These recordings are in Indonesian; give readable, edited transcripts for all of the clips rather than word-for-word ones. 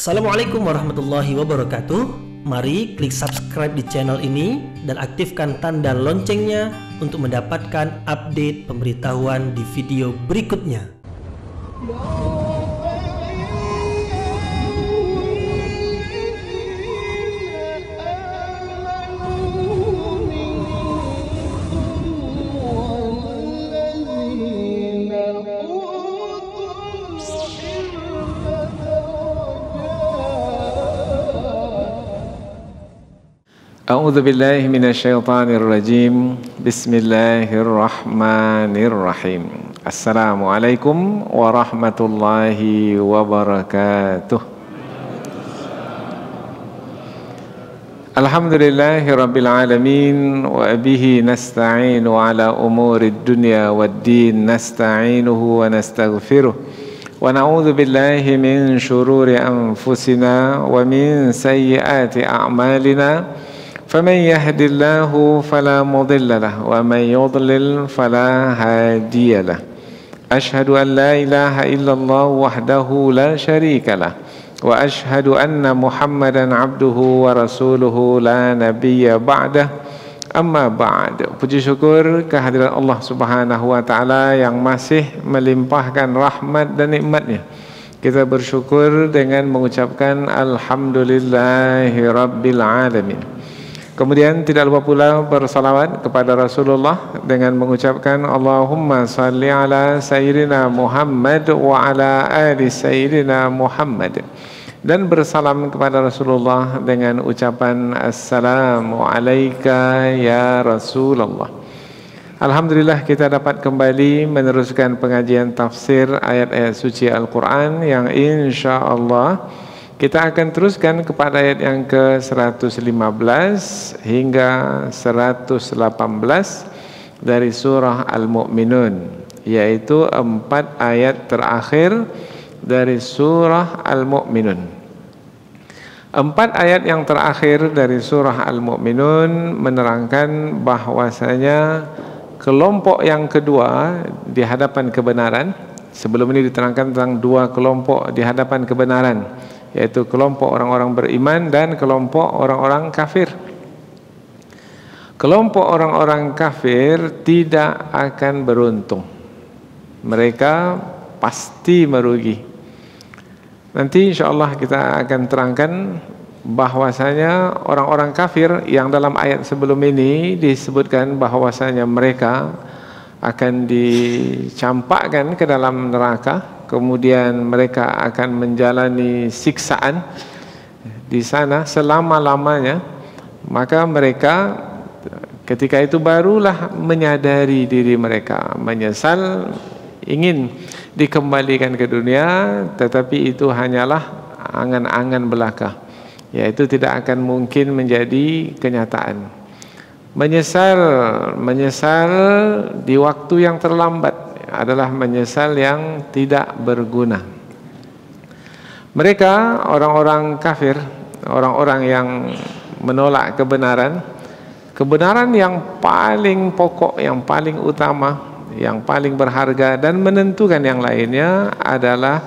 Assalamualaikum warahmatullahi wabarakatuh. Mari klik subscribe di channel ini dan aktifkan tanda loncengnya untuk mendapatkan update pemberitahuan di video berikutnya. A'udzu billahi minasyaitonir rajim. Bismillahirrahmanirrahim. Assalamualaikum warahmatullahi wabarakatuh. Alhamdulillahi rabbil alamin wa bihi nasta'inu ala umurid dunya waddin nasta'inuhu wa nastaghfiruh wa na'udzu billahi min shururi anfusina wa min sayyiati a'malina. فمن يهد الله فلا مضل له ومن يضلل فلا هادي له أشهد أن لا إله إلا الله وحده لا شريك له وأشهد أن محمدا عبده ورسوله لا نبي بعده أما بعد. Puji syukur kehadiran Allah Subhanahu wa taala yang masih melimpahkan rahmat dan nikmatnya. Kita bersyukur dengan mengucapkan alhamdulillahi rabbil alamin. Kemudian tidak lupa pula bersalawat kepada Rasulullah dengan mengucapkan Allahumma salli ala Sayyidina Muhammad wa ala ali Sayyidina Muhammad, dan bersalam kepada Rasulullah dengan ucapan Assalamu alayka ya Rasulullah. Alhamdulillah kita dapat kembali meneruskan pengajian tafsir ayat-ayat suci Al-Quran yang insyaAllah kita akan teruskan kepada ayat yang ke-115 hingga 118 dari surah Al-Mu'minun, yaitu 4 ayat terakhir dari surah Al-Mu'minun. 4 ayat yang terakhir dari surah Al-Mu'minun menerangkan bahwasanya kelompok yang kedua di hadapan kebenaran. Sebelum ini diterangkan tentang 2 kelompok di hadapan kebenaran, yaitu kelompok orang-orang beriman dan kelompok orang-orang kafir. Kelompok orang-orang kafir tidak akan beruntung. Mereka pasti merugi. Nanti insyaAllah kita akan terangkan bahwasanya orang-orang kafir yang dalam ayat sebelum ini disebutkan bahwasanya mereka akan dicampakkan ke dalam neraka. Kemudian mereka akan menjalani siksaan di sana selama-lamanya. Maka mereka ketika itu barulah menyadari diri mereka, menyesal, ingin dikembalikan ke dunia, tetapi itu hanyalah angan-angan belaka, yaitu tidak akan mungkin menjadi kenyataan. Menyesal di waktu yang terlambat adalah menyesal yang tidak berguna. Mereka orang-orang kafir, orang-orang yang menolak kebenaran, kebenaran yang paling pokok, yang paling utama, yang paling berharga dan menentukan yang lainnya adalah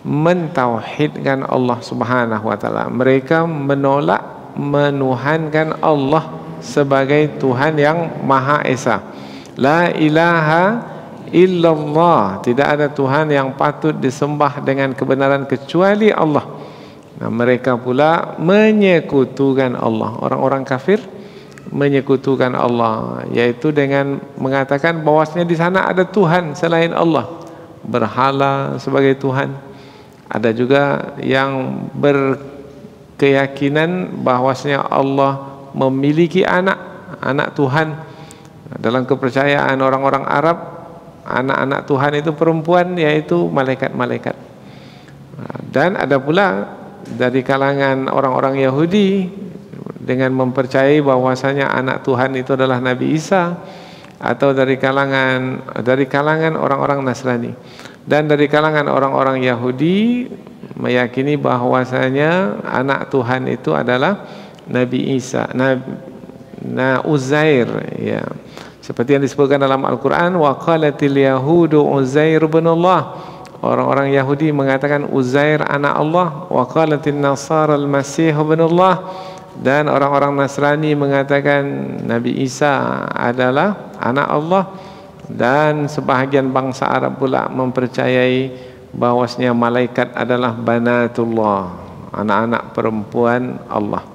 mentauhidkan Allah Subhanahu wa taala. Mereka menolak menuhankan Allah sebagai Tuhan yang Maha Esa. La ilaha illallah, tidak ada Tuhan yang patut disembah dengan kebenaran kecuali Allah. Nah, mereka pula menyekutukan Allah. Orang-orang kafir menyekutukan Allah, yaitu dengan mengatakan bahwasanya di sana ada Tuhan selain Allah, berhala sebagai Tuhan. Ada juga yang berkeyakinan bahwasanya Allah memiliki anak Tuhan. Dalam kepercayaan orang-orang Arab, anak-anak Tuhan itu perempuan, yaitu malaikat-malaikat. Dan ada pula dari kalangan orang-orang Yahudi dengan mempercayai bahwasanya anak Tuhan itu adalah Nabi Isa, atau dari kalangan orang-orang Nasrani. Dan dari kalangan orang-orang Yahudi meyakini bahwasanya anak Tuhan itu adalah Nabi Isa, Uzair, ya. Seperti yang disebutkan dalam Al-Quran, wa qalatil yahudu Uzair ibn Allah. Orang-orang Yahudi mengatakan Uzair anak Allah, wa qalatin Nasara al-Masih ibnullah, dan orang-orang Nasrani mengatakan Nabi Isa adalah anak Allah, dan sebahagian bangsa Arab pula mempercayai bahwasanya malaikat adalah banatullah, anak-anak perempuan Allah.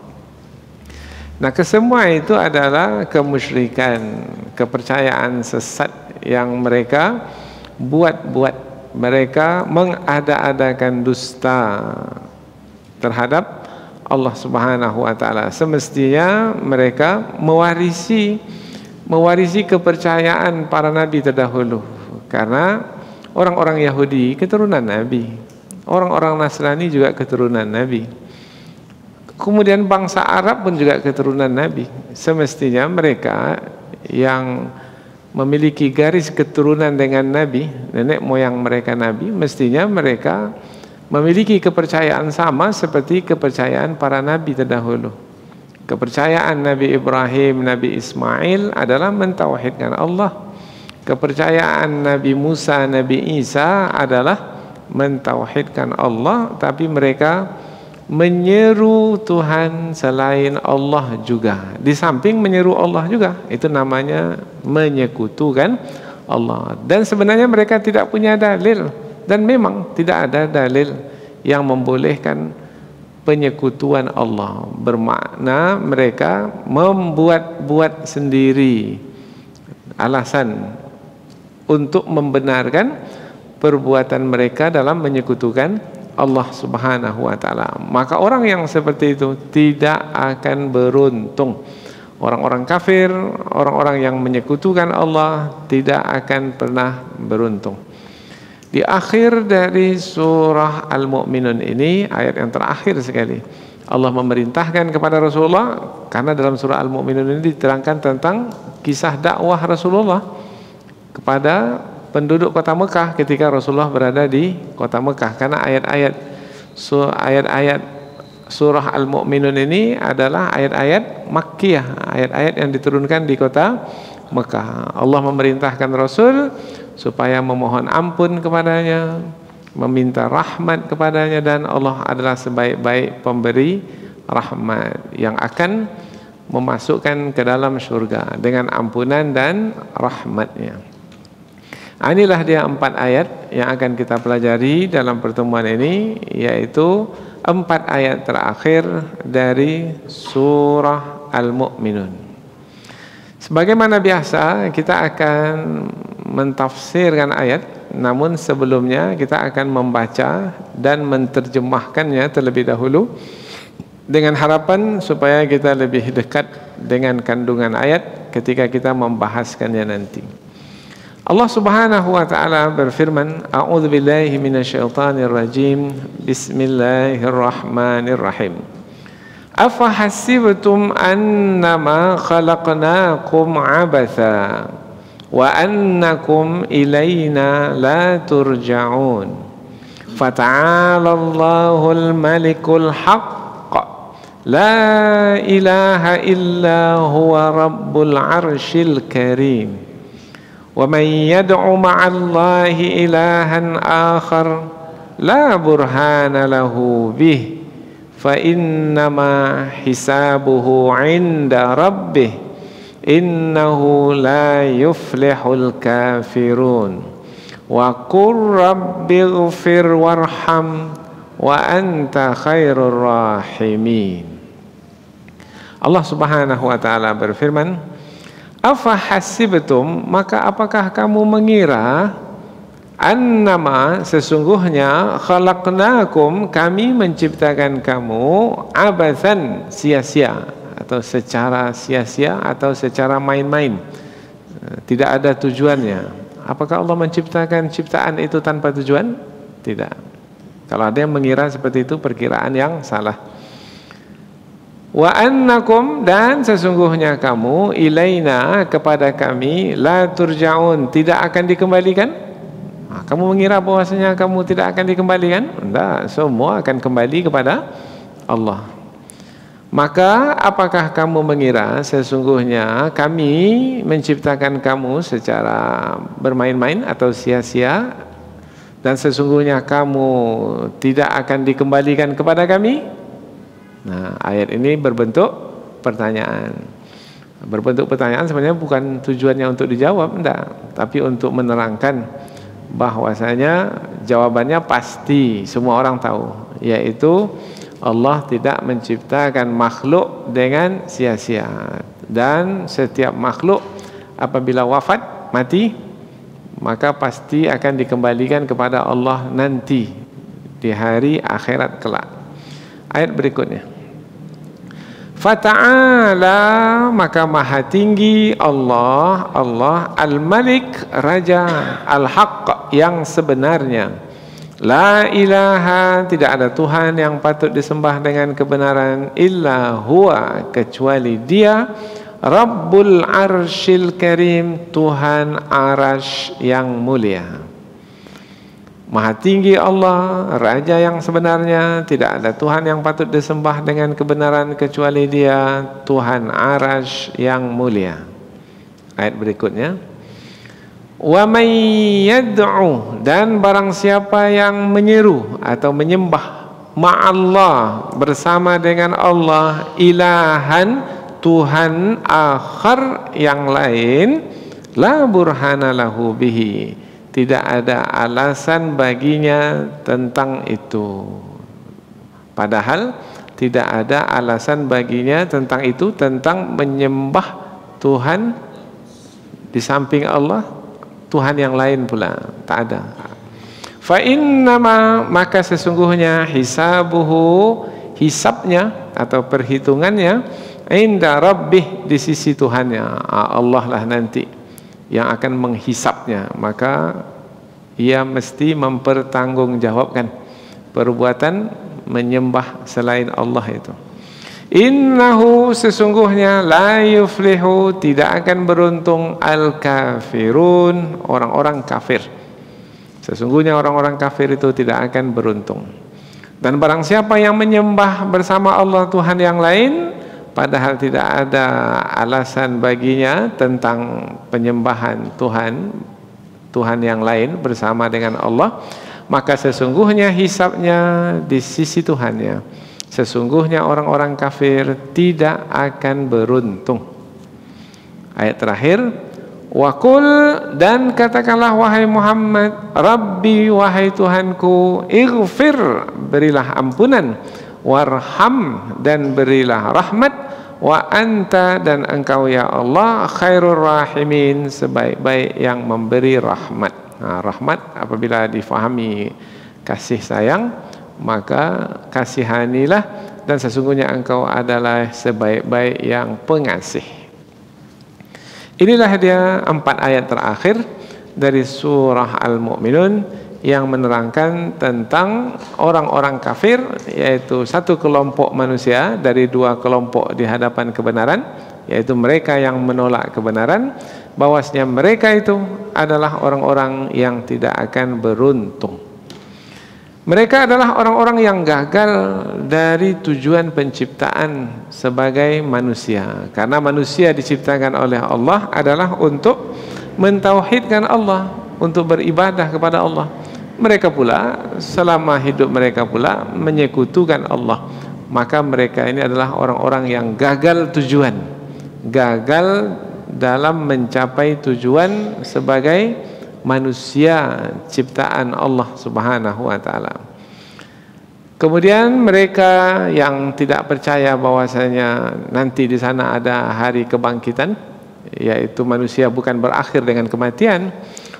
Nah, kesemua itu adalah kemusyrikan, kepercayaan sesat yang mereka buat-buat. Mereka mengada-adakan dusta terhadap Allah Subhanahu wa taala. Semestinya mereka mewarisi kepercayaan para nabi terdahulu, karena orang-orang Yahudi keturunan nabi, orang-orang Nasrani juga keturunan nabi. Kemudian bangsa Arab pun juga keturunan nabi. Semestinya mereka yang memiliki garis keturunan dengan nabi, nenek moyang mereka nabi, mestinya mereka memiliki kepercayaan sama seperti kepercayaan para nabi terdahulu. Kepercayaan Nabi Ibrahim, Nabi Ismail adalah mentauhidkan Allah. Kepercayaan Nabi Musa, Nabi Isa adalah mentauhidkan Allah, tapi mereka menyeru Tuhan selain Allah juga. Di samping menyeru Allah juga, itu namanya menyekutukan Allah. Dan sebenarnya mereka tidak punya dalil, dan memang tidak ada dalil yang membolehkan penyekutuan Allah. Bermakna mereka membuat-buat sendiri alasan untuk membenarkan perbuatan mereka dalam menyekutukan Allah Subhanahu wa taala. Maka orang yang seperti itu tidak akan beruntung. Orang-orang kafir, orang-orang yang menyekutukan Allah tidak akan pernah beruntung. Di akhir dari surah Al-Mu'minun ini, ayat yang terakhir sekali, Allah memerintahkan kepada Rasulullah, karena dalam surah Al-Mu'minun ini diterangkan tentang kisah dakwah Rasulullah kepada penduduk kota Mekah ketika Rasulullah berada di kota Mekah. Karena ayat-ayat surah Al-Mu'minun ini adalah ayat-ayat Makkiyah, ayat-ayat yang diturunkan di kota Mekah. Allah memerintahkan Rasul supaya memohon ampun kepadanya, meminta rahmat kepadanya, dan Allah adalah sebaik-baik pemberi rahmat yang akan memasukkan ke dalam surga dengan ampunan dan rahmatnya. Inilah dia 4 ayat yang akan kita pelajari dalam pertemuan ini, yaitu 4 ayat terakhir dari surah Al-Mu'minun. Sebagaimana biasa, kita akan mentafsirkan ayat, namun sebelumnya kita akan membaca dan menterjemahkannya terlebih dahulu, dengan harapan supaya kita lebih dekat dengan kandungan ayat ketika kita membahaskannya nanti. Allah Subhanahu wa taala berfirman, A'udzu billahi minasyaitonir rajim. Bismillahirrahmanirrahim. Afa hasibtum annama khalaqnakum abatha wa annakum ilayna la turja'un. Fata'ala Allahul malikul haqq. La ilaha illa huwa rabbul arsyil karim. وَمَنْ يَدْعُ مَعَ اللَّهِ إِلَهًا آخَرَ لَا بُرْهَانَ لَهُ بِهِ فَإِنَّمَا حِسَابُهُ عِنْدَ رَبِّهِ إِنَّهُ لَا يُفْلِحُ الْكَافِرُونَ وَقُلْ رَبِّ اغْفِرْ وَارْحَمْ وَأَنْتَ خَيْرُ الرَّاحِمِينَ. Allah Subhanahu wa taala berfirman, Afa hasibtum, maka apakah kamu mengira, annama, sesungguhnya, khalaqnakum, kami menciptakan kamu, abathan, sia-sia, atau secara sia-sia, atau secara main-main, tidak ada tujuannya. Apakah Allah menciptakan ciptaan itu tanpa tujuan? Tidak. Kalau ada yang mengira seperti itu, perkiraan yang salah. Wa annakum, dan sesungguhnya kamu, ilaina, kepada kami, la turja'un, tidak akan dikembalikan. Kamu mengira bahwasanya kamu tidak akan dikembalikan? Tidak, semua akan kembali kepada Allah. Maka apakah kamu mengira sesungguhnya kami menciptakan kamu secara bermain-main atau sia-sia? dan sesungguhnya kamu tidak akan dikembalikan kepada kami? Nah, ayat ini berbentuk pertanyaan. Berbentuk pertanyaan sebenarnya bukan tujuannya untuk dijawab, enggak, tapi untuk menerangkan bahwasanya jawabannya pasti semua orang tahu, yaitu Allah tidak menciptakan makhluk dengan sia-sia, dan setiap makhluk apabila wafat, mati, maka pasti akan dikembalikan kepada Allah nanti di hari akhirat kelak. Ayat berikutnya, Fata'ala, maka maha tinggi Allah, Al-Malik, Raja, Al-Haq, yang sebenarnya. La ilaha, tidak ada Tuhan yang patut disembah dengan kebenaran, illa huwa, kecuali dia, Rabbul Arshil Karim, Tuhan Arash yang mulia. Maha tinggi Allah, Raja yang sebenarnya, tidak ada Tuhan yang patut disembah dengan kebenaran kecuali dia, Tuhan Arash yang mulia. Ayat berikutnya, wa may yad'u, dan barang siapa yang menyeru atau menyembah ma'allah, bersama dengan Allah, ilahan, Tuhan akhar yang lain, la burhana lahu bihi, tidak ada alasan baginya tentang itu. Padahal tidak ada alasan baginya tentang itu, tentang menyembah Tuhan di samping Allah, Tuhan yang lain pula, tak ada. Fa innama, maka sesungguhnya hisabuhu, hisabnya atau perhitungannya, inda rabbih, di sisi Tuhannya. Allah lah nanti yang akan menghisapnya, maka ia mesti mempertanggungjawabkan perbuatan menyembah selain Allah itu. Innahu, sesungguhnya, la yuflihu, tidak akan beruntung, al-kafirun, orang-orang kafir. Sesungguhnya orang-orang kafir itu tidak akan beruntung. Dan barang siapa yang menyembah bersama Allah Tuhan yang lain, padahal tidak ada alasan baginya tentang penyembahan Tuhan yang lain bersama dengan Allah, maka sesungguhnya hisabnya di sisi Tuhannya. Sesungguhnya orang-orang kafir tidak akan beruntung. Ayat terakhir, wa qul, dan katakanlah wahai Muhammad, Rabbi, wahai Tuhanku, ighfir, berilah ampunan, warham, dan berilah rahmat, wa anta, dan engkau ya Allah, khairur rahimin, sebaik-baik yang memberi rahmat. Nah, rahmat apabila difahami kasih sayang, maka kasihanilah, dan sesungguhnya engkau adalah sebaik-baik yang pengasih. Inilah dia 4 ayat terakhir dari surah Al-Mu'minun yang menerangkan tentang orang-orang kafir, yaitu satu kelompok manusia dari 2 kelompok di hadapan kebenaran, yaitu mereka yang menolak kebenaran, bahwasanya mereka itu adalah orang-orang yang tidak akan beruntung. Mereka adalah orang-orang yang gagal dari tujuan penciptaan sebagai manusia, karena manusia diciptakan oleh Allah adalah untuk mentauhidkan Allah, untuk beribadah kepada Allah. Mereka pula selama hidup mereka pula menyekutukan Allah, maka mereka ini adalah orang-orang yang gagal tujuan, gagal dalam mencapai tujuan sebagai manusia ciptaan Allah Subhanahu wa taala. Kemudian mereka yang tidak percaya bahwasanya nanti di sana ada hari kebangkitan, yaitu manusia bukan berakhir dengan kematian,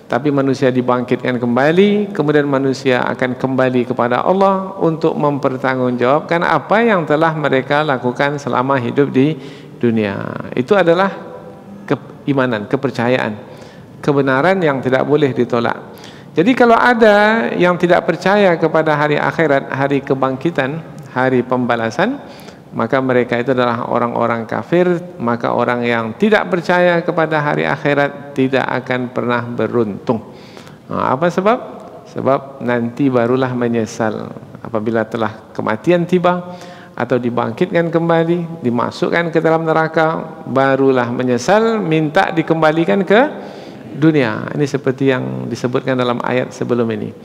tapi manusia dibangkitkan kembali, kemudian manusia akan kembali kepada Allah untuk mempertanggungjawabkan apa yang telah mereka lakukan selama hidup di dunia. Itu adalah keimanan, kepercayaan, kebenaran yang tidak boleh ditolak. Jadi kalau ada yang tidak percaya kepada hari akhirat, hari kebangkitan, hari pembalasan, maka mereka itu adalah orang-orang kafir. Maka orang yang tidak percaya kepada hari akhirat tidak akan pernah beruntung. Nah, apa sebab? Sebab nanti barulah menyesal apabila telah kematian tiba atau dibangkitkan kembali, dimasukkan ke dalam neraka, barulah menyesal, minta dikembalikan ke dunia. Ini seperti yang disebutkan dalam ayat sebelum ini.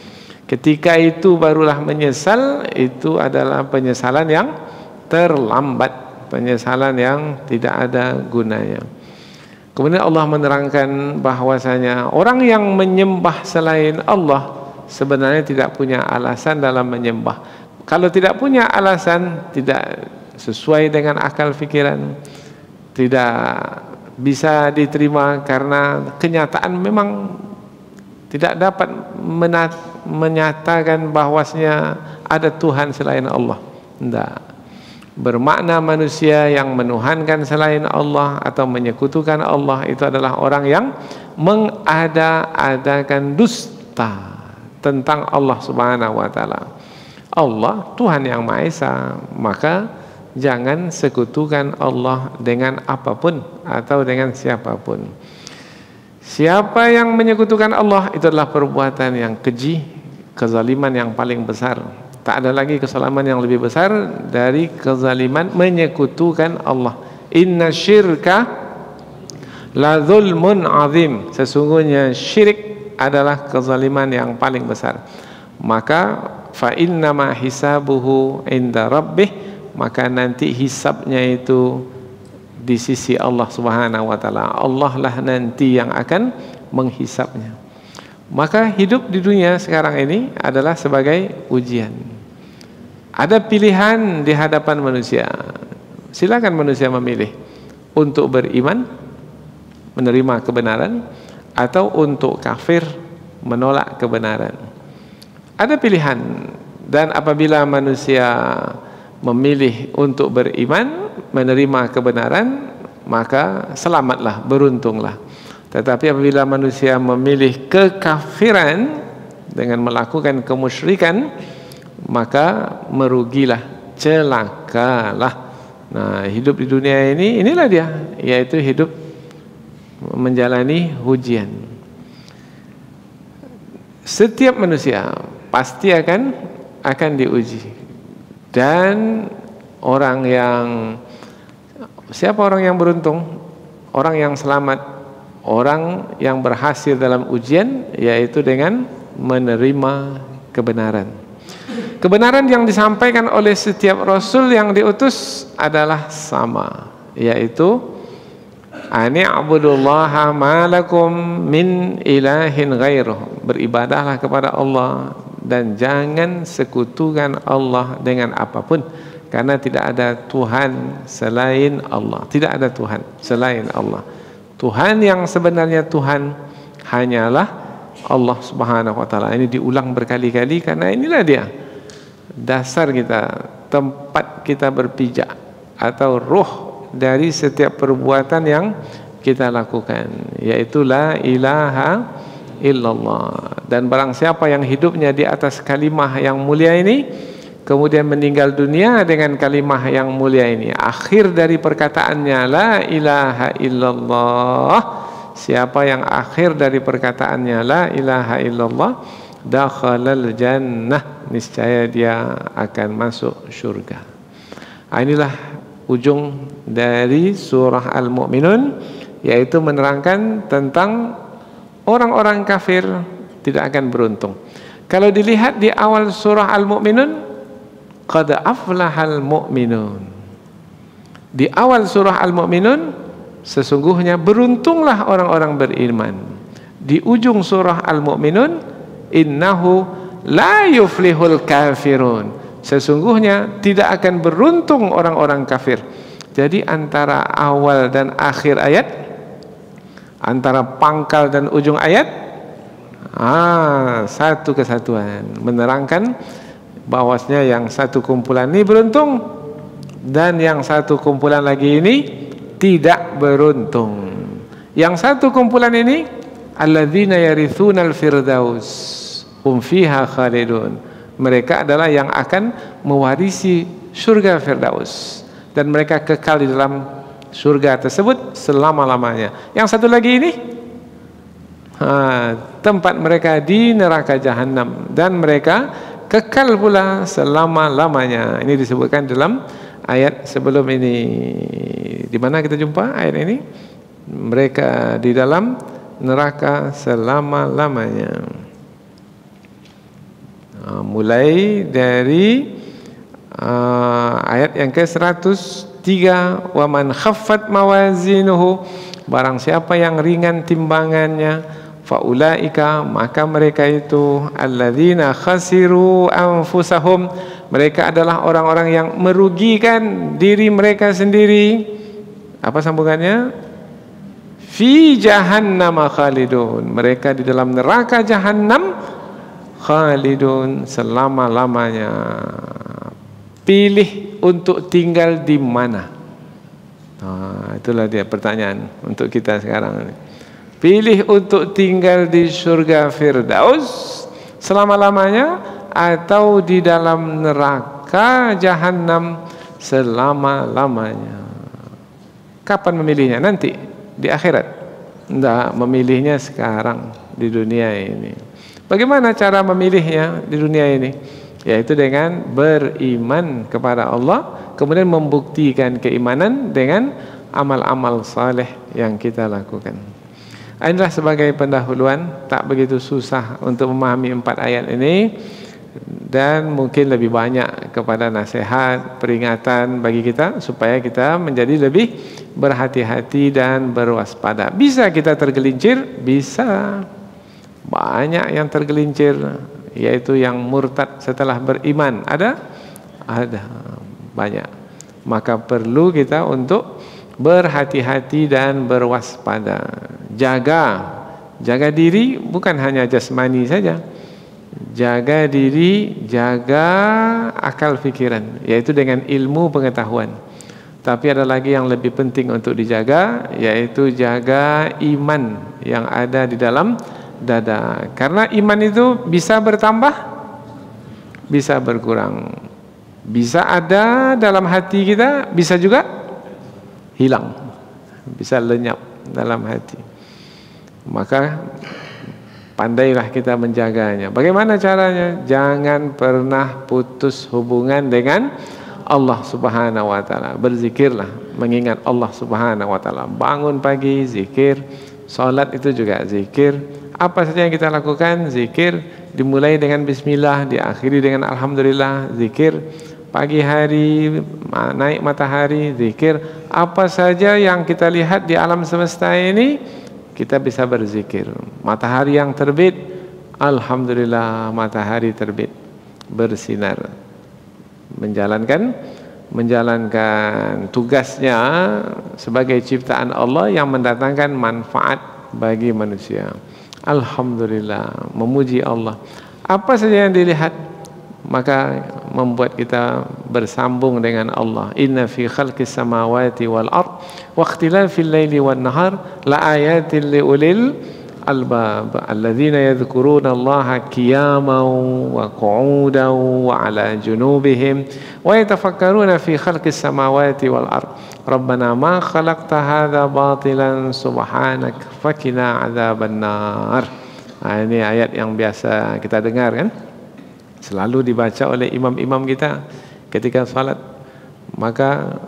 Ketika itu barulah menyesal, itu adalah penyesalan yang terlambat, penyesalan yang tidak ada gunanya. Kemudian Allah menerangkan bahwasanya orang yang menyembah selain Allah sebenarnya tidak punya alasan dalam menyembah. Kalau tidak punya alasan, tidak sesuai dengan akal fikiran, tidak bisa diterima karena kenyataan memang tidak dapat menyatakan bahwasanya ada Tuhan selain Allah. Tidak. Bermakna manusia yang menuhankan selain Allah atau menyekutukan Allah itu adalah orang yang mengada-adakan dusta tentang Allah Subhanahu wa taala. Allah Tuhan yang Maha Esa, maka jangan sekutukan Allah dengan apapun atau dengan siapapun. Siapa yang menyekutukan Allah, itu adalah perbuatan yang keji, kezaliman yang paling besar. Tak ada lagi kesalahan yang lebih besar dari kezaliman menyekutukan Allah. Inna syirka la zulmun azim. Sesungguhnya syirik adalah kezaliman yang paling besar. Maka fa innama hisabuhu inda rabbih, maka nanti hisabnya itu di sisi Allah Subhanahu wa taala. Allah lah nanti yang akan menghisapnya. Maka hidup di dunia sekarang ini adalah sebagai ujian. Ada pilihan di hadapan manusia. Silakan manusia memilih untuk beriman, menerima kebenaran, atau untuk kafir, menolak kebenaran. Ada pilihan, dan apabila manusia memilih untuk beriman, menerima kebenaran, maka selamatlah, beruntunglah. Tetapi apabila manusia memilih kekafiran dengan melakukan kemusyrikan, maka merugilah, celakalah. Nah, hidup di dunia ini, inilah dia, yaitu hidup menjalani ujian. Setiap manusia pasti akan diuji. Dan orang yang, siapa orang yang beruntung? Orang yang selamat, orang yang berhasil dalam ujian, yaitu dengan menerima kebenaran. Kebenaran yang disampaikan oleh setiap rasul yang diutus adalah sama, yaitu ani'budullaha ma lakum min ilahin ghairuh. Beribadahlah kepada Allah dan jangan sekutukan Allah dengan apapun, karena tidak ada Tuhan selain Allah. Tidak ada Tuhan selain Allah. Tuhan yang sebenarnya Tuhan hanyalah Allah Subhanahu wa taala. Ini diulang berkali-kali karena inilah dia dasar kita, tempat kita berpijak atau ruh dari setiap perbuatan yang kita lakukan, yaitu la ilaha illallah. Dan barang siapa yang hidupnya di atas kalimah yang mulia ini, kemudian meninggal dunia dengan kalimah yang mulia ini, akhir dari perkataannya la ilaha illallah, siapa yang akhir dari perkataannya la ilaha illallah, dakhalal jannah, niscaya dia akan masuk syurga. Inilah ujung dari surah Al-Mu'minun, yaitu menerangkan tentang orang-orang kafir tidak akan beruntung. Kalau dilihat di awal surah Al-Mu'minun, qad aflahal mu'minun. Di awal surah Al-Mu'minun, sesungguhnya beruntunglah orang-orang beriman. Di ujung surah Al-Mu'minun, innahu la yuflihul kafirun. Sesungguhnya tidak akan beruntung orang-orang kafir. Jadi antara awal dan akhir ayat, antara pangkal dan ujung ayat, satu kesatuan, menerangkan bahwasanya yang satu kumpulan ini beruntung dan yang satu kumpulan lagi ini tidak beruntung. Yang satu kumpulan ini alladzina yarithunal firdaus hum fiha khalidun. Mereka adalah yang akan mewarisi surga Firdaus dan mereka kekal di dalam surga tersebut selama-lamanya. Yang satu lagi ini tempat mereka di neraka jahanam dan mereka kekal pula selama-lamanya. Ini disebutkan dalam ayat sebelum ini. Di mana kita jumpa ayat ini? Mereka di dalam neraka selama-lamanya. Mulai dari ayat yang ke-103, wa man khaffat mawazinuhu, barang siapa yang ringan timbangannya, faulaika, maka mereka itu alladzina khasiru anfusahum, mereka adalah orang-orang yang merugikan diri mereka sendiri. Apa sambungannya? Fi jahannam khalidun, mereka di dalam neraka jahannam khalidun, selama-lamanya. Pilih untuk tinggal di mana? Itulah dia pertanyaan untuk kita sekarang. Pilih untuk tinggal di surga Firdaus selama-lamanya, atau di dalam neraka Jahannam selama-lamanya. Kapan memilihnya? Nanti di akhirat. Tidak, memilihnya sekarang di dunia ini. Bagaimana cara memilihnya di dunia ini? Yaitu dengan beriman kepada Allah, kemudian membuktikan keimanan dengan amal-amal saleh yang kita lakukan. Inilah sebagai pendahuluan, tak begitu susah untuk memahami 4 ayat ini, dan mungkin lebih banyak kepada nasihat, peringatan bagi kita supaya kita menjadi lebih berhati-hati dan berwaspada. Bisa kita tergelincir? Bisa. Banyak yang tergelincir, yaitu yang murtad setelah beriman. Ada banyak. Maka perlu kita untuk berhati-hati dan berwaspada. Jaga diri bukan hanya jasmani saja. Jaga diri, jaga akal fikiran, yaitu dengan ilmu pengetahuan. Tapi ada lagi yang lebih penting untuk dijaga, yaitu jaga iman yang ada di dalam dada. Karena iman itu bisa bertambah, bisa berkurang, bisa ada dalam hati kita, bisa juga hilang, bisa lenyap dalam hati. Maka pandailah kita menjaganya. Bagaimana caranya? Jangan pernah putus hubungan dengan Allah Subhanahu wa taala. Berzikirlah, mengingat Allah Subhanahu wa taala. Bangun pagi zikir, salat itu juga zikir. Apa saja yang kita lakukan zikir, dimulai dengan bismillah, diakhiri dengan alhamdulillah, zikir. Pagi hari, naik matahari, zikir. Apa saja yang kita lihat di alam semesta ini, kita bisa berzikir. Matahari yang terbit, alhamdulillah matahari terbit, bersinar. Menjalankan tugasnya sebagai ciptaan Allah yang mendatangkan manfaat bagi manusia. Alhamdulillah, memuji Allah. Apa saja yang dilihat, maka membuat kita bersambung dengan Allah. Inna fi khalqis samawati wal ard wa ikhtilafil laili wan nahar la ayatin li ulil albab alladzina yadhkuruna Allaha qiyaman wa qu'udan wa 'ala junubihim wa yatafakkaruna fi khalqis samawati wal ard rabbana ma khalaqta hadza batilan subhanak faqina 'adzabannar. Ini ayat yang biasa kita dengar kan, selalu dibaca oleh imam-imam kita ketika salat. Maka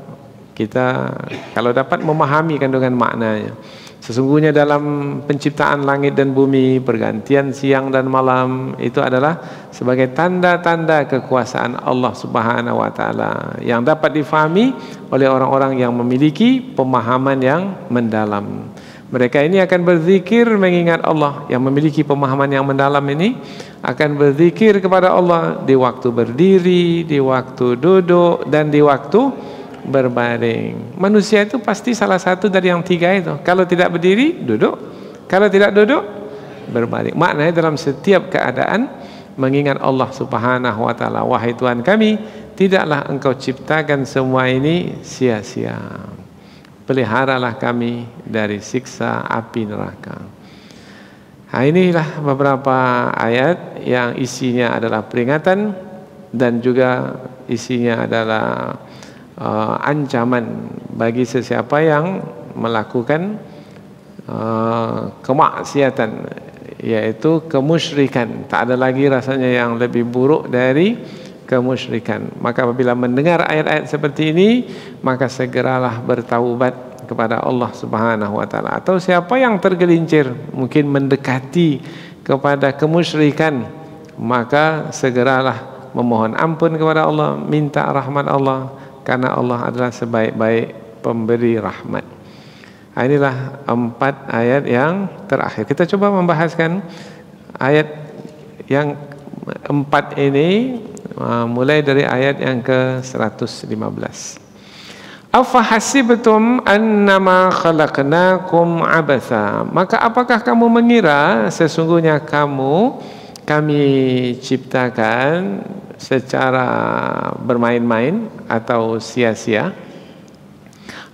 kita kalau dapat memahami kandungan maknanya, sesungguhnya dalam penciptaan langit dan bumi, pergantian siang dan malam, itu adalah sebagai tanda-tanda kekuasaan Allah Subhanahu wa taala yang dapat difahami oleh orang-orang yang memiliki pemahaman yang mendalam. Mereka ini akan berzikir mengingat Allah. Yang memiliki pemahaman yang mendalam ini akan berzikir kepada Allah di waktu berdiri, di waktu duduk, dan di waktu berbaring. Manusia itu pasti salah satu dari yang 3 itu. Kalau tidak berdiri, duduk. Kalau tidak duduk, berbaring. Maknanya dalam setiap keadaan mengingat Allah Subhanahu wa taala. Wahai Tuhan kami, tidaklah Engkau ciptakan semua ini sia-sia. Peliharalah kami dari siksa api neraka. Nah, inilah beberapa ayat yang isinya adalah peringatan dan juga isinya adalah ancaman bagi sesiapa yang melakukan kemaksiatan, yaitu kemusyrikan. Tak ada lagi rasanya yang lebih buruk dari kemusyrikan. Maka apabila mendengar ayat-ayat seperti ini, maka segeralah bertaubat kepada Allah Subhanahu wa taala. Atau siapa yang tergelincir, mungkin mendekati kepada kemusyrikan maka segeralah memohon ampun kepada Allah, minta rahmat Allah, karena Allah adalah sebaik-baik pemberi rahmat. Inilah 4 ayat yang terakhir. Kita coba membahaskan ayat yang 4 ini, mulai dari ayat yang ke-115. Afahasibtum annama khalaqnakum abatha. Maka apakah kamu mengira sesungguhnya kami ciptakan secara bermain-main atau sia-sia?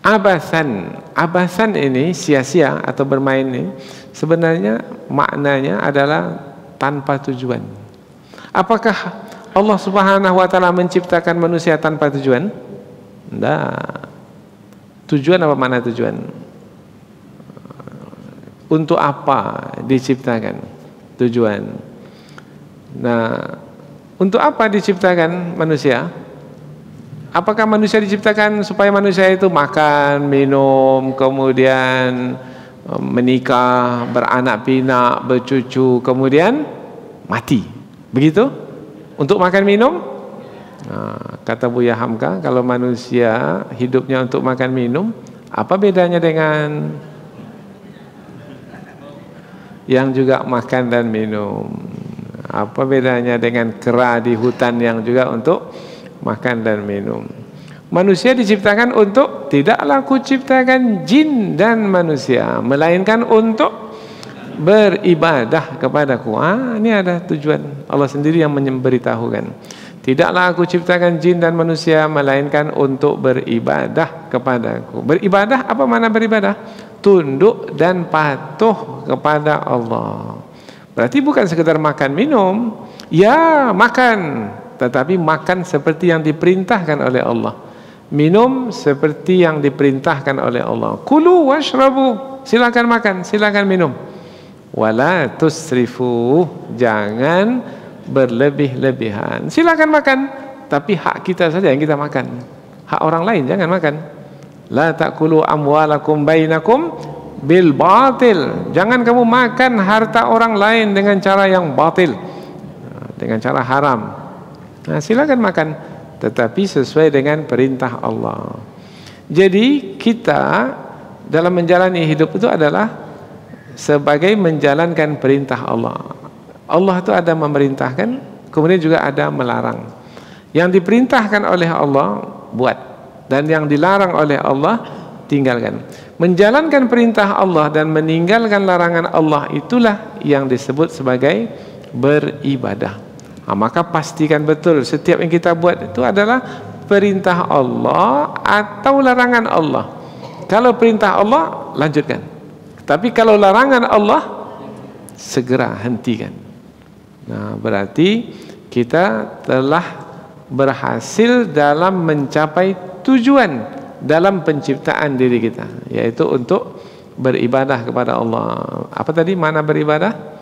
Abathan ini sia-sia atau bermain ini sebenarnya maknanya adalah tanpa tujuan. Apakah Allah Subhanahu wa taala menciptakan manusia tanpa tujuan? Tidak. Tujuan apa makna tujuan? Untuk apa diciptakan? Tujuan. Nah, untuk apa diciptakan manusia? Apakah manusia diciptakan supaya manusia itu makan, minum, kemudian menikah, beranak pinak, bercucu, kemudian mati? Begitu? Untuk makan minum? Nah, kata Buya Hamka, kalau manusia hidupnya untuk makan minum, apa bedanya dengan yang juga makan dan minum? Apa bedanya dengan kera di hutan yang juga untuk makan dan minum? Manusia diciptakan untuk, tidaklah kuciptakan jin dan manusia melainkan untuk beribadah kepadaku. Ini ada tujuan. Allah sendiri yang memberitahukan. Tidaklah aku ciptakan jin dan manusia melainkan untuk beribadah kepadaku. Beribadah, apa makna beribadah? Tunduk dan patuh kepada Allah. Berarti bukan sekedar makan minum. Ya, makan, tetapi makan seperti yang diperintahkan oleh Allah, minum seperti yang diperintahkan oleh Allah. Kulu washrabu, silakan makan, silakan minum. Wala tusrifu, jangan berlebih-lebihan. Silakan makan, tapi hak kita saja yang kita makan. Hak orang lain jangan makan. La ta'kulu amwalakum bainakum bil batil. Jangan kamu makan harta orang lain dengan cara yang batil, dengan cara haram. Nah, silakan makan, tetapi sesuai dengan perintah Allah. Jadi kita dalam menjalani hidup itu adalah sebagai menjalankan perintah Allah. Allah itu ada memerintahkan, kemudian juga ada melarang. Yang diperintahkan oleh Allah buat, dan yang dilarang oleh Allah tinggalkan. Menjalankan perintah Allah dan meninggalkan larangan Allah, itulah yang disebut sebagai beribadah. Maka pastikan betul setiap yang kita buat itu adalah perintah Allah atau larangan Allah. Kalau perintah Allah, lanjutkan. Tapi kalau larangan Allah, segera hentikan. Nah, berarti kita telah berhasil dalam mencapai tujuan dalam penciptaan diri kita, yaitu untuk beribadah kepada Allah. Apa tadi makna beribadah?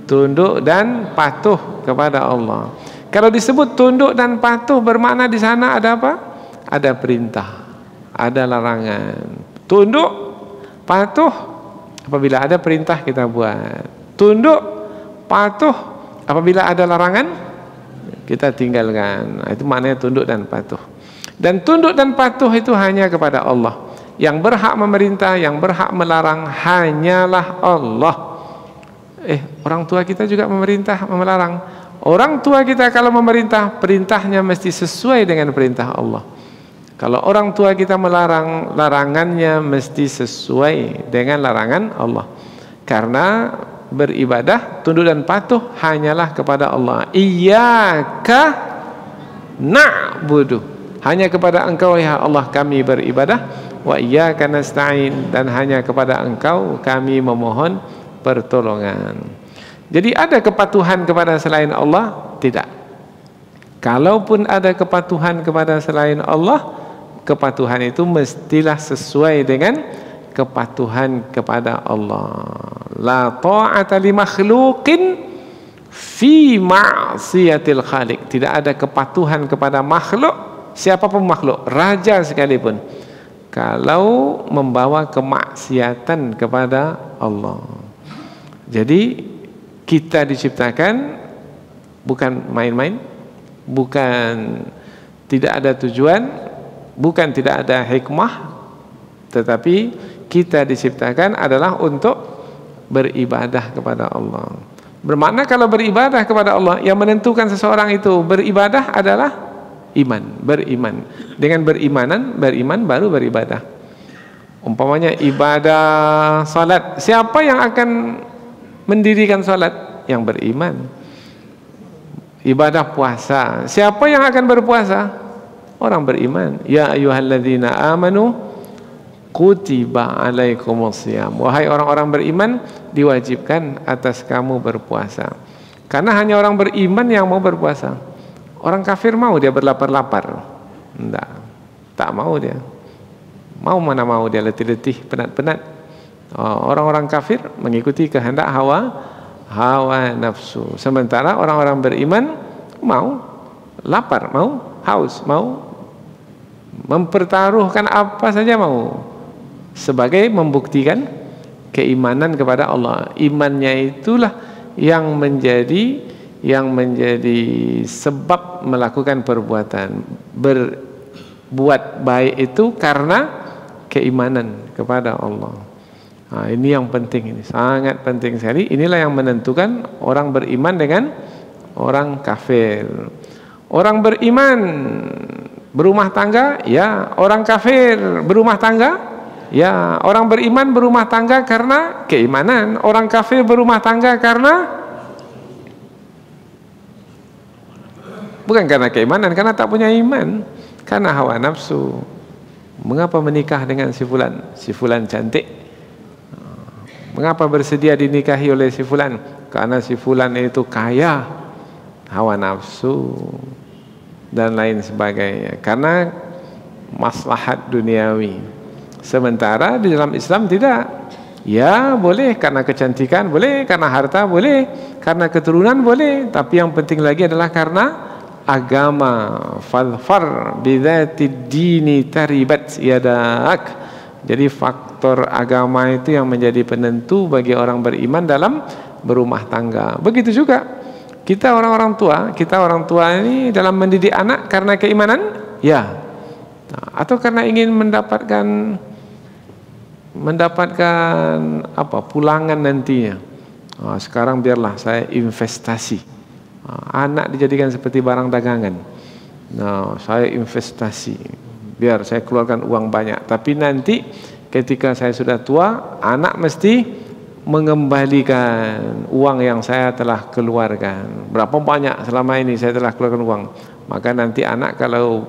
Tunduk dan patuh kepada Allah. Kalau disebut tunduk dan patuh, bermakna di sana ada apa? Ada perintah, ada larangan. Tunduk, patuh apabila ada perintah kita buat. Tunduk, patuh apabila ada larangan kita tinggalkan. Itu maknanya tunduk dan patuh. Dan tunduk dan patuh itu hanya kepada Allah. Yang berhak memerintah, yang berhak melarang hanyalah Allah. Orang tua kita juga memerintah, melarang. Orang tua kita kalau memerintah, perintahnya mesti sesuai dengan perintah Allah. Kalau orang tua kita melarang, larangannya mesti sesuai dengan larangan Allah. Karena beribadah, tunduk dan patuh hanyalah kepada Allah. Iyyaka na'budu, hanya kepada Engkau ya Allah kami beribadah. Wa iyyaka nasta'in, dan hanya kepada Engkau kami memohon pertolongan. Jadi ada kepatuhan kepada selain Allah? Tidak. Kalaupun ada kepatuhan kepada selain Allah, kepatuhan itu mestilah sesuai dengan kepatuhan kepada Allah. La ta'ata li makhluqin fi ma'siyatil khaliq. Tidak ada kepatuhan kepada makhluk, siapapun makhluk, raja sekalipun, kalau membawa kemaksiatan kepada Allah. Jadi kita diciptakan bukan main-main, bukan tidak ada tujuan, bukan tidak ada hikmah, tetapi kita diciptakan adalah untuk beribadah kepada Allah. Bermakna kalau beribadah kepada Allah, yang menentukan seseorang itu beribadah adalah iman, beriman. Dengan beriman baru beribadah. Umpamanya ibadah salat, siapa yang akan mendirikan salat? Yang beriman. Ibadah puasa, siapa yang akan berpuasa? Orang beriman. Ya ayyuhalladzina amanu kutiba alaikumusiyam. Wahai orang-orang beriman, diwajibkan atas kamu berpuasa. Karena hanya orang beriman yang mau berpuasa. Orang kafir mau dia berlapar-lapar? Enggak, tak mau dia. Mau mana mau dia letih-letih, penat-penat. Orang-orang kafir mengikuti kehendak hawa nafsu. Sementara orang-orang beriman mau lapar, mau haus, mau mempertaruhkan apa saja mau, sebagai membuktikan keimanan kepada Allah. Imannya itulah yang menjadi sebab melakukan perbuatan. Berbuat baik itu karena keimanan kepada Allah. Nah, ini yang penting, ini sangat penting sekali. Inilah yang menentukan orang beriman dengan orang kafir. Orang beriman berumah tangga, ya. Orang kafir berumah tangga, ya. Orang beriman berumah tangga karena keimanan. Orang kafir berumah tangga karena bukan karena keimanan, karena tak punya iman, karena hawa nafsu. Mengapa menikah dengan si fulan? Si fulan cantik. Mengapa bersedia dinikahi oleh si fulan? Karena si fulan itu kaya. Hawa nafsu dan lain sebagainya, karena maslahat duniawi. Sementara di dalam Islam tidak. Ya boleh karena kecantikan, boleh karena harta, boleh karena keturunan, boleh. Tapi yang penting lagi adalah karena agama. Fadfar bidzatid dini taribat yadak. Jadi faktor agama itu yang menjadi penentu bagi orang beriman dalam berumah tangga. Begitu juga kita orang tua ini dalam mendidik anak karena keimanan, ya. Atau karena ingin mendapatkan apa pulangan nantinya. Sekarang biarlah saya investasi. Anak dijadikan seperti barang dagangan. Saya investasi. Biar saya keluarkan uang banyak, tapi nanti ketika saya sudah tua, anak mesti mengembalikan uang yang saya telah keluarkan. Berapa banyak selama ini saya telah keluarkan uang. Maka nanti anak kalau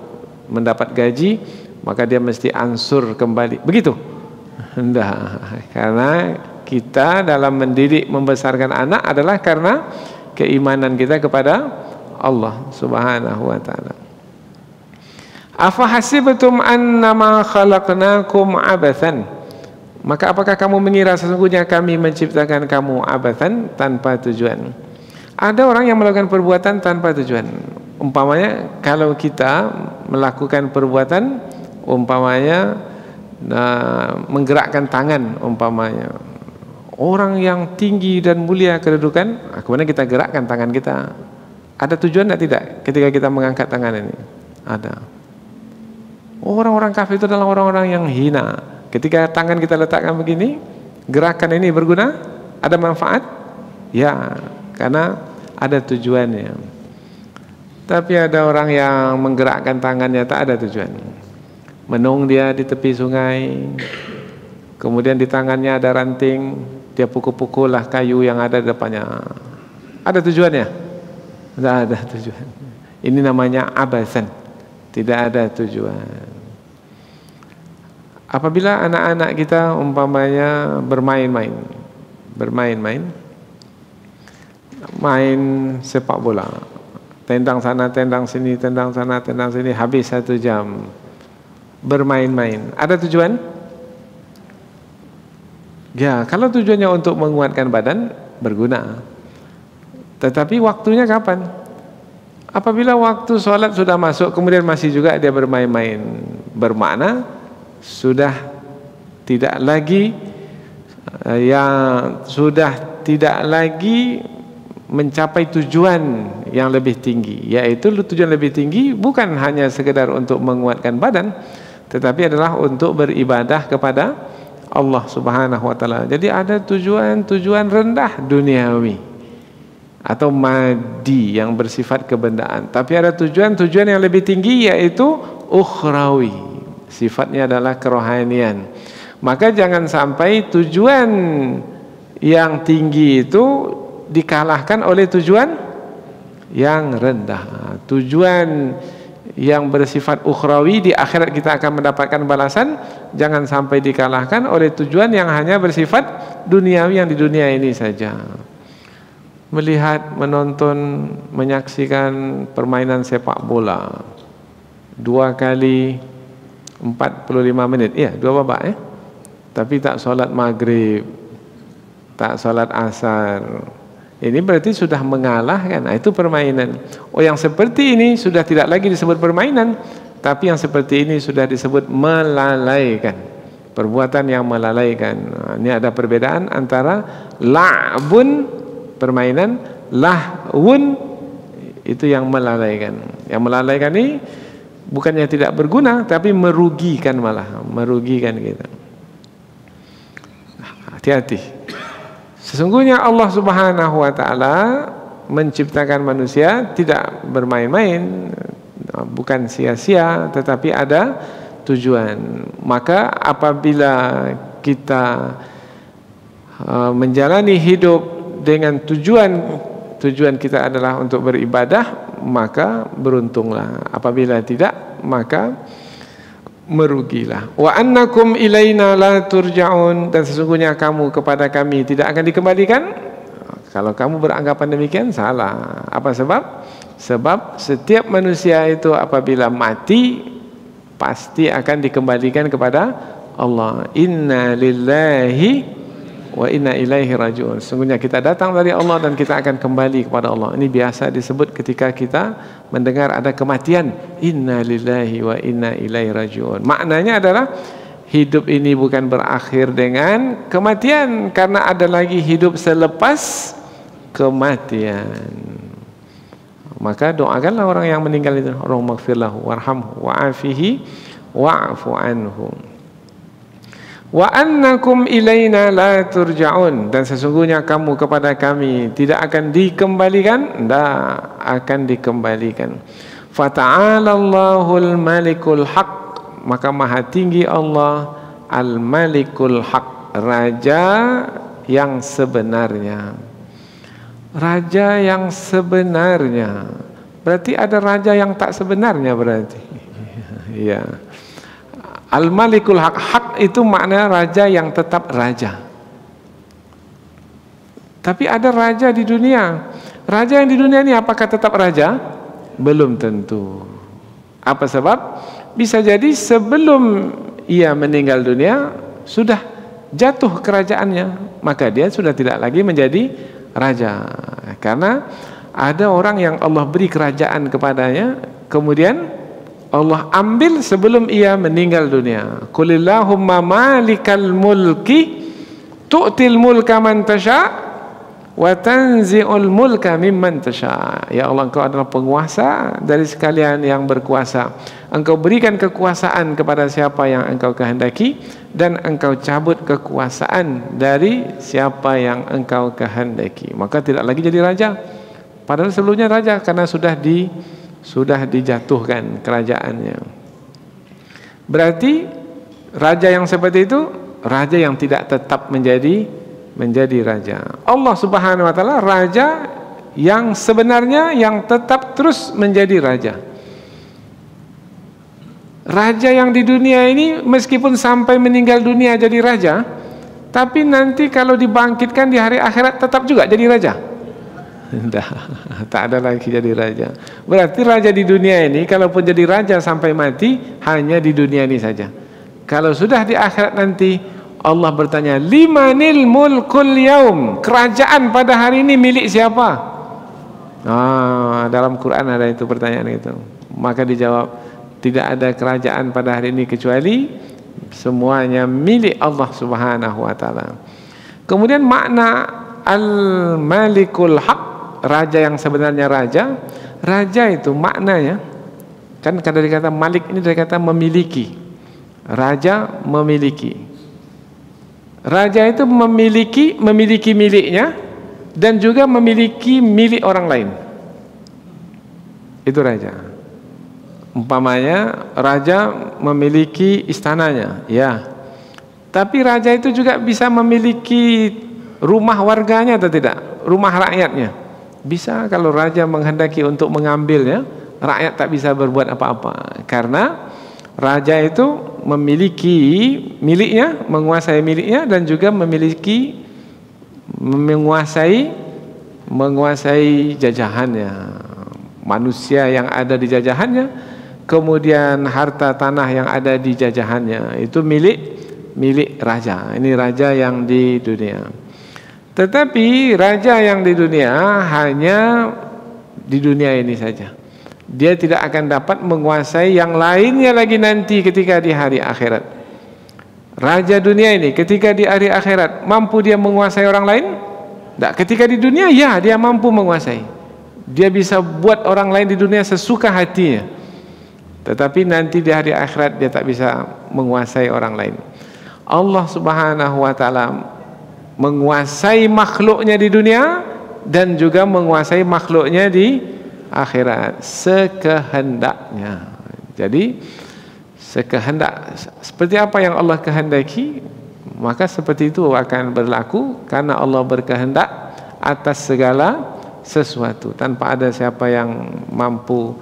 mendapat gaji, maka dia mesti ansur kembali. Begitu? Enggak. Karena kita dalam mendidik membesarkan anak adalah karena keimanan kita kepada Allah Subhanahu wa taala. Afa hasibtum annama khalaqnakum abathan? Maka apakah kamu mengira sesungguhnya kami menciptakan kamu abathan, tanpa tujuan? Ada orang yang melakukan perbuatan tanpa tujuan. Umpamanya kalau kita melakukan perbuatan, umpamanya menggerakkan tangan, umpamanya orang yang tinggi dan mulia kedudukan, kemudian kita gerakkan tangan kita. Ada tujuan atau tidak ketika kita mengangkat tangan ini? Ada. Orang-orang kafir itu adalah orang-orang yang hina. Ketika tangan kita letakkan begini, gerakan ini berguna? Ada manfaat? Ya, karena ada tujuannya. Tapi ada orang yang menggerakkan tangannya tak ada tujuan. Menung dia di tepi sungai, kemudian di tangannya ada ranting, dia pukul-pukul lah kayu yang ada di depannya. Ada tujuannya? Tidak ada tujuan. Ini namanya abasan. Tidak ada tujuan. Apabila anak-anak kita umpamanya bermain-main, main sepak bola, tendang sana, tendang sini, tendang sana, tendang sini, habis 1 jam bermain-main. Ada tujuan? Ya, kalau tujuannya untuk menguatkan badan, berguna. Tetapi waktunya kapan? Apabila waktu sholat sudah masuk, kemudian masih juga dia bermain-main, bermakna sudah tidak lagi mencapai tujuan yang lebih tinggi, yaitu tujuan lebih tinggi bukan hanya sekedar untuk menguatkan badan, tetapi adalah untuk beribadah kepada Allah Subhanahu wa taala. Jadi ada tujuan rendah duniawi atau madi yang bersifat kebendaan, tapi ada tujuan yang lebih tinggi, yaitu ukhrawi, sifatnya adalah kerohanian. Maka jangan sampai tujuan yang tinggi itu dikalahkan oleh tujuan yang rendah. Tujuan yang bersifat ukhrawi, di akhirat kita akan mendapatkan balasan, jangan sampai dikalahkan oleh tujuan yang hanya bersifat duniawi, yang di dunia ini saja. Melihat, menonton, menyaksikan permainan sepak bola 2 kali 45 menit, ya 2 babak tapi tak solat maghrib, tak solat asar, ini berarti sudah mengalah kan? Nah, itu permainan. Oh, yang seperti ini sudah tidak lagi disebut permainan, tapi yang seperti ini sudah disebut melalaikan, perbuatan yang melalaikan. Nah, ini ada perbedaan antara la'bun, permainan, lahwun, itu yang melalaikan. Yang melalaikan ini bukannya tidak berguna, tapi merugikan, malah merugikan kita. Hati-hati. Sesungguhnya Allah Subhanahu wa taala menciptakan manusia tidak bermain-main, bukan sia-sia, tetapi ada tujuan. Maka apabila kita menjalani hidup dengan tujuan kita adalah untuk beribadah, maka beruntunglah. Apabila tidak, maka merugilah. Wa annakum ilaina la turja'un, dan sesungguhnya kamu kepada kami tidak akan dikembalikan. Kalau kamu beranggapan demikian, salah. Apa sebab? Sebab setiap manusia itu apabila mati pasti akan dikembalikan kepada Allah. Inna lillahi wa inna ilaihi raji'un. Sesungguhnya kita datang dari Allah dan kita akan kembali kepada Allah. Ini biasa disebut ketika kita mendengar ada kematian, inna lillahi wa inna ilaihi raji'un. Maknanya adalah hidup ini bukan berakhir dengan kematian, karena ada lagi hidup selepas kematian. Maka doakanlah orang yang meninggal itu, Allahumma ighfirlahu warhamhu wa'afihi wa'fu anhu. Wa annakum ilaina la turja'un, dan sesungguhnya kamu kepada kami tidak akan dikembalikan, tidak akan dikembalikan. Fata'alallahul malikul haq, maka maha tinggi Allah al-malikul haq, raja yang sebenarnya. Raja yang sebenarnya berarti ada raja yang tak sebenarnya, berarti ya. Al-Malikul Haq, hak itu makna raja yang tetap raja. Tapi ada raja di dunia. Raja yang di dunia ini apakah tetap raja? Belum tentu. Apa sebab? Bisa jadi sebelum ia meninggal dunia sudah jatuh kerajaannya, maka dia sudah tidak lagi menjadi raja. Karena ada orang yang Allah beri kerajaan kepadanya, kemudian Allah ambil sebelum ia meninggal dunia. Qulillahumma malikal mulki tu'til mulka man tasha wa tanzi'ul mulka mimman tasha. Ya Allah, Engkau adalah penguasa dari sekalian yang berkuasa. Engkau berikan kekuasaan kepada siapa yang Engkau kehendaki, dan Engkau cabut kekuasaan dari siapa yang Engkau kehendaki. Maka tidak lagi jadi raja. Padahal sebelumnya raja, karena sudah dijatuhkan kerajaannya. Berarti raja yang seperti itu raja yang tidak tetap menjadi raja. Allah Subhanahu wa taala raja yang sebenarnya, yang tetap terus menjadi raja. Raja yang di dunia ini meskipun sampai meninggal dunia jadi raja, tapi nanti kalau dibangkitkan di hari akhirat tetap juga jadi raja. Tak ada lagi jadi raja. Berarti raja di dunia ini kalaupun jadi raja sampai mati hanya di dunia ini saja. Kalau sudah di akhirat nanti Allah bertanya, limanil mulkul yaum, kerajaan pada hari ini milik siapa? Dalam Quran ada itu pertanyaan itu. Maka dijawab, tidak ada kerajaan pada hari ini kecuali semuanya milik Allah Subhanahu wa taala. Kemudian makna al-malikul haq, raja yang sebenarnya raja? Raja itu maknanya, kan dari kata malik ini dari kata memiliki. Raja memiliki. Raja itu memiliki miliknya dan juga memiliki milik orang lain. Itu raja. Umpamanya raja memiliki istananya, ya. Tapi raja itu juga bisa memiliki rumah warganya atau tidak? Rumah rakyatnya. Bisa kalau raja menghendaki untuk mengambilnya, rakyat tak bisa berbuat apa-apa. Karena raja itu memiliki miliknya, menguasai miliknya, dan juga menguasai jajahannya. Manusia yang ada di jajahannya, kemudian harta tanah yang ada di jajahannya, itu milik raja. Ini raja yang di dunia. Tetapi raja yang di dunia hanya di dunia ini saja. Dia tidak akan dapat menguasai yang lainnya lagi nanti ketika di hari akhirat. Raja dunia ini ketika di hari akhirat mampu dia menguasai orang lain? Tidak. Ketika di dunia, ya, dia mampu menguasai. Dia bisa buat orang lain di dunia sesuka hatinya. Tetapi nanti di hari akhirat dia tak bisa menguasai orang lain. Allah Subhanahu wa ta'ala menguasai makhluknya di dunia dan juga menguasai makhluknya di akhirat sekehendaknya. Jadi seperti apa yang Allah kehendaki, maka seperti itu akan berlaku, karena Allah berkehendak atas segala sesuatu tanpa ada siapa yang mampu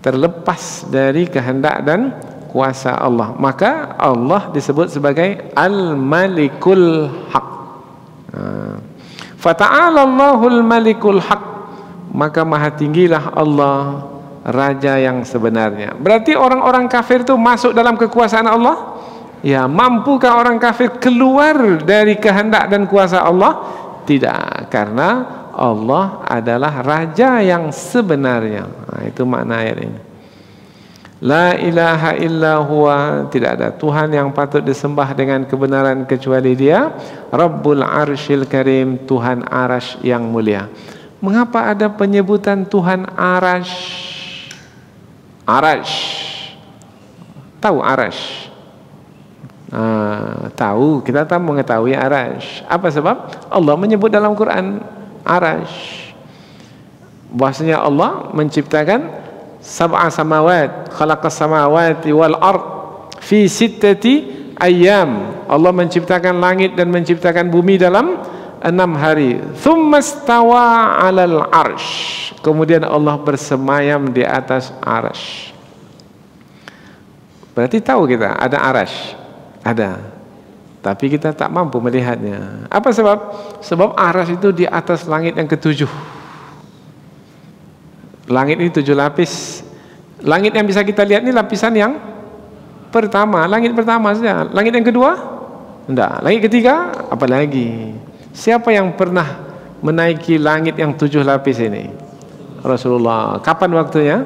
terlepas dari kehendak dan kuasa Allah. Maka Allah disebut sebagai Al-Malikul Haq. Fata'ala Allahul Malikul Haq. Maka maha tinggilah Allah, Raja yang sebenarnya. Berarti orang-orang kafir itu masuk dalam kekuasaan Allah? Ya, mampukah orang kafir keluar dari kehendak dan kuasa Allah? Tidak, karena Allah adalah Raja yang sebenarnya. Nah, itu makna ayat ini. La ilaha illa huwa, tidak ada Tuhan yang patut disembah dengan kebenaran kecuali Dia. Rabbul Arsyil Karim, Tuhan Arasy yang mulia. Mengapa ada penyebutan Tuhan Arasy? Arasy, tahu Arasy? Tahu, kita tak mengetahui Arasy. Apa sebab? Allah menyebut dalam Quran Arasy. Bahasanya Allah menciptakan sab'a samawat, khalaqas samawati wal ard fi sittati ayyam. Allah menciptakan langit dan menciptakan bumi dalam 6 hari. Thumma stawa 'alal arsy. Kemudian Allah bersemayam di atas arsy. Berarti tahu kita ada arsy. Ada. Tapi kita tak mampu melihatnya. Apa sebab? Sebab arsy itu di atas langit yang ketujuh. Langit ini 7 lapis. Langit yang bisa kita lihat ini lapisan yang pertama. Langit pertama saja. Langit yang kedua? Tidak. Langit ketiga? Apalagi? Siapa yang pernah menaiki langit yang 7 lapis ini? Rasulullah. Kapan waktunya?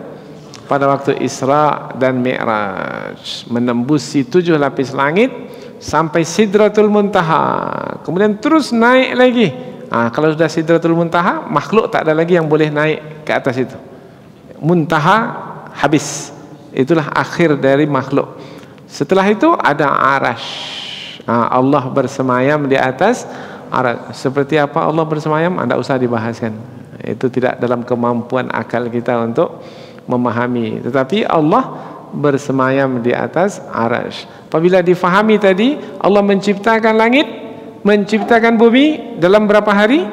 Pada waktu Isra dan Mi'raj. Menembusi 7 lapis langit sampai Sidratul Muntaha. Kemudian terus naik lagi. Kalau sudah Sidratul Muntaha, makhluk tak ada lagi yang boleh naik ke atas itu. Muntaha habis, itulah akhir dari makhluk. Setelah itu ada Arasy. Allah bersemayam di atas Arasy. Seperti apa Allah bersemayam? Anda usah dibahaskan. Itu tidak dalam kemampuan akal kita untuk memahami. Tetapi Allah bersemayam di atas Arasy. Apabila difahami tadi, Allah menciptakan langit, menciptakan bumi dalam berapa hari?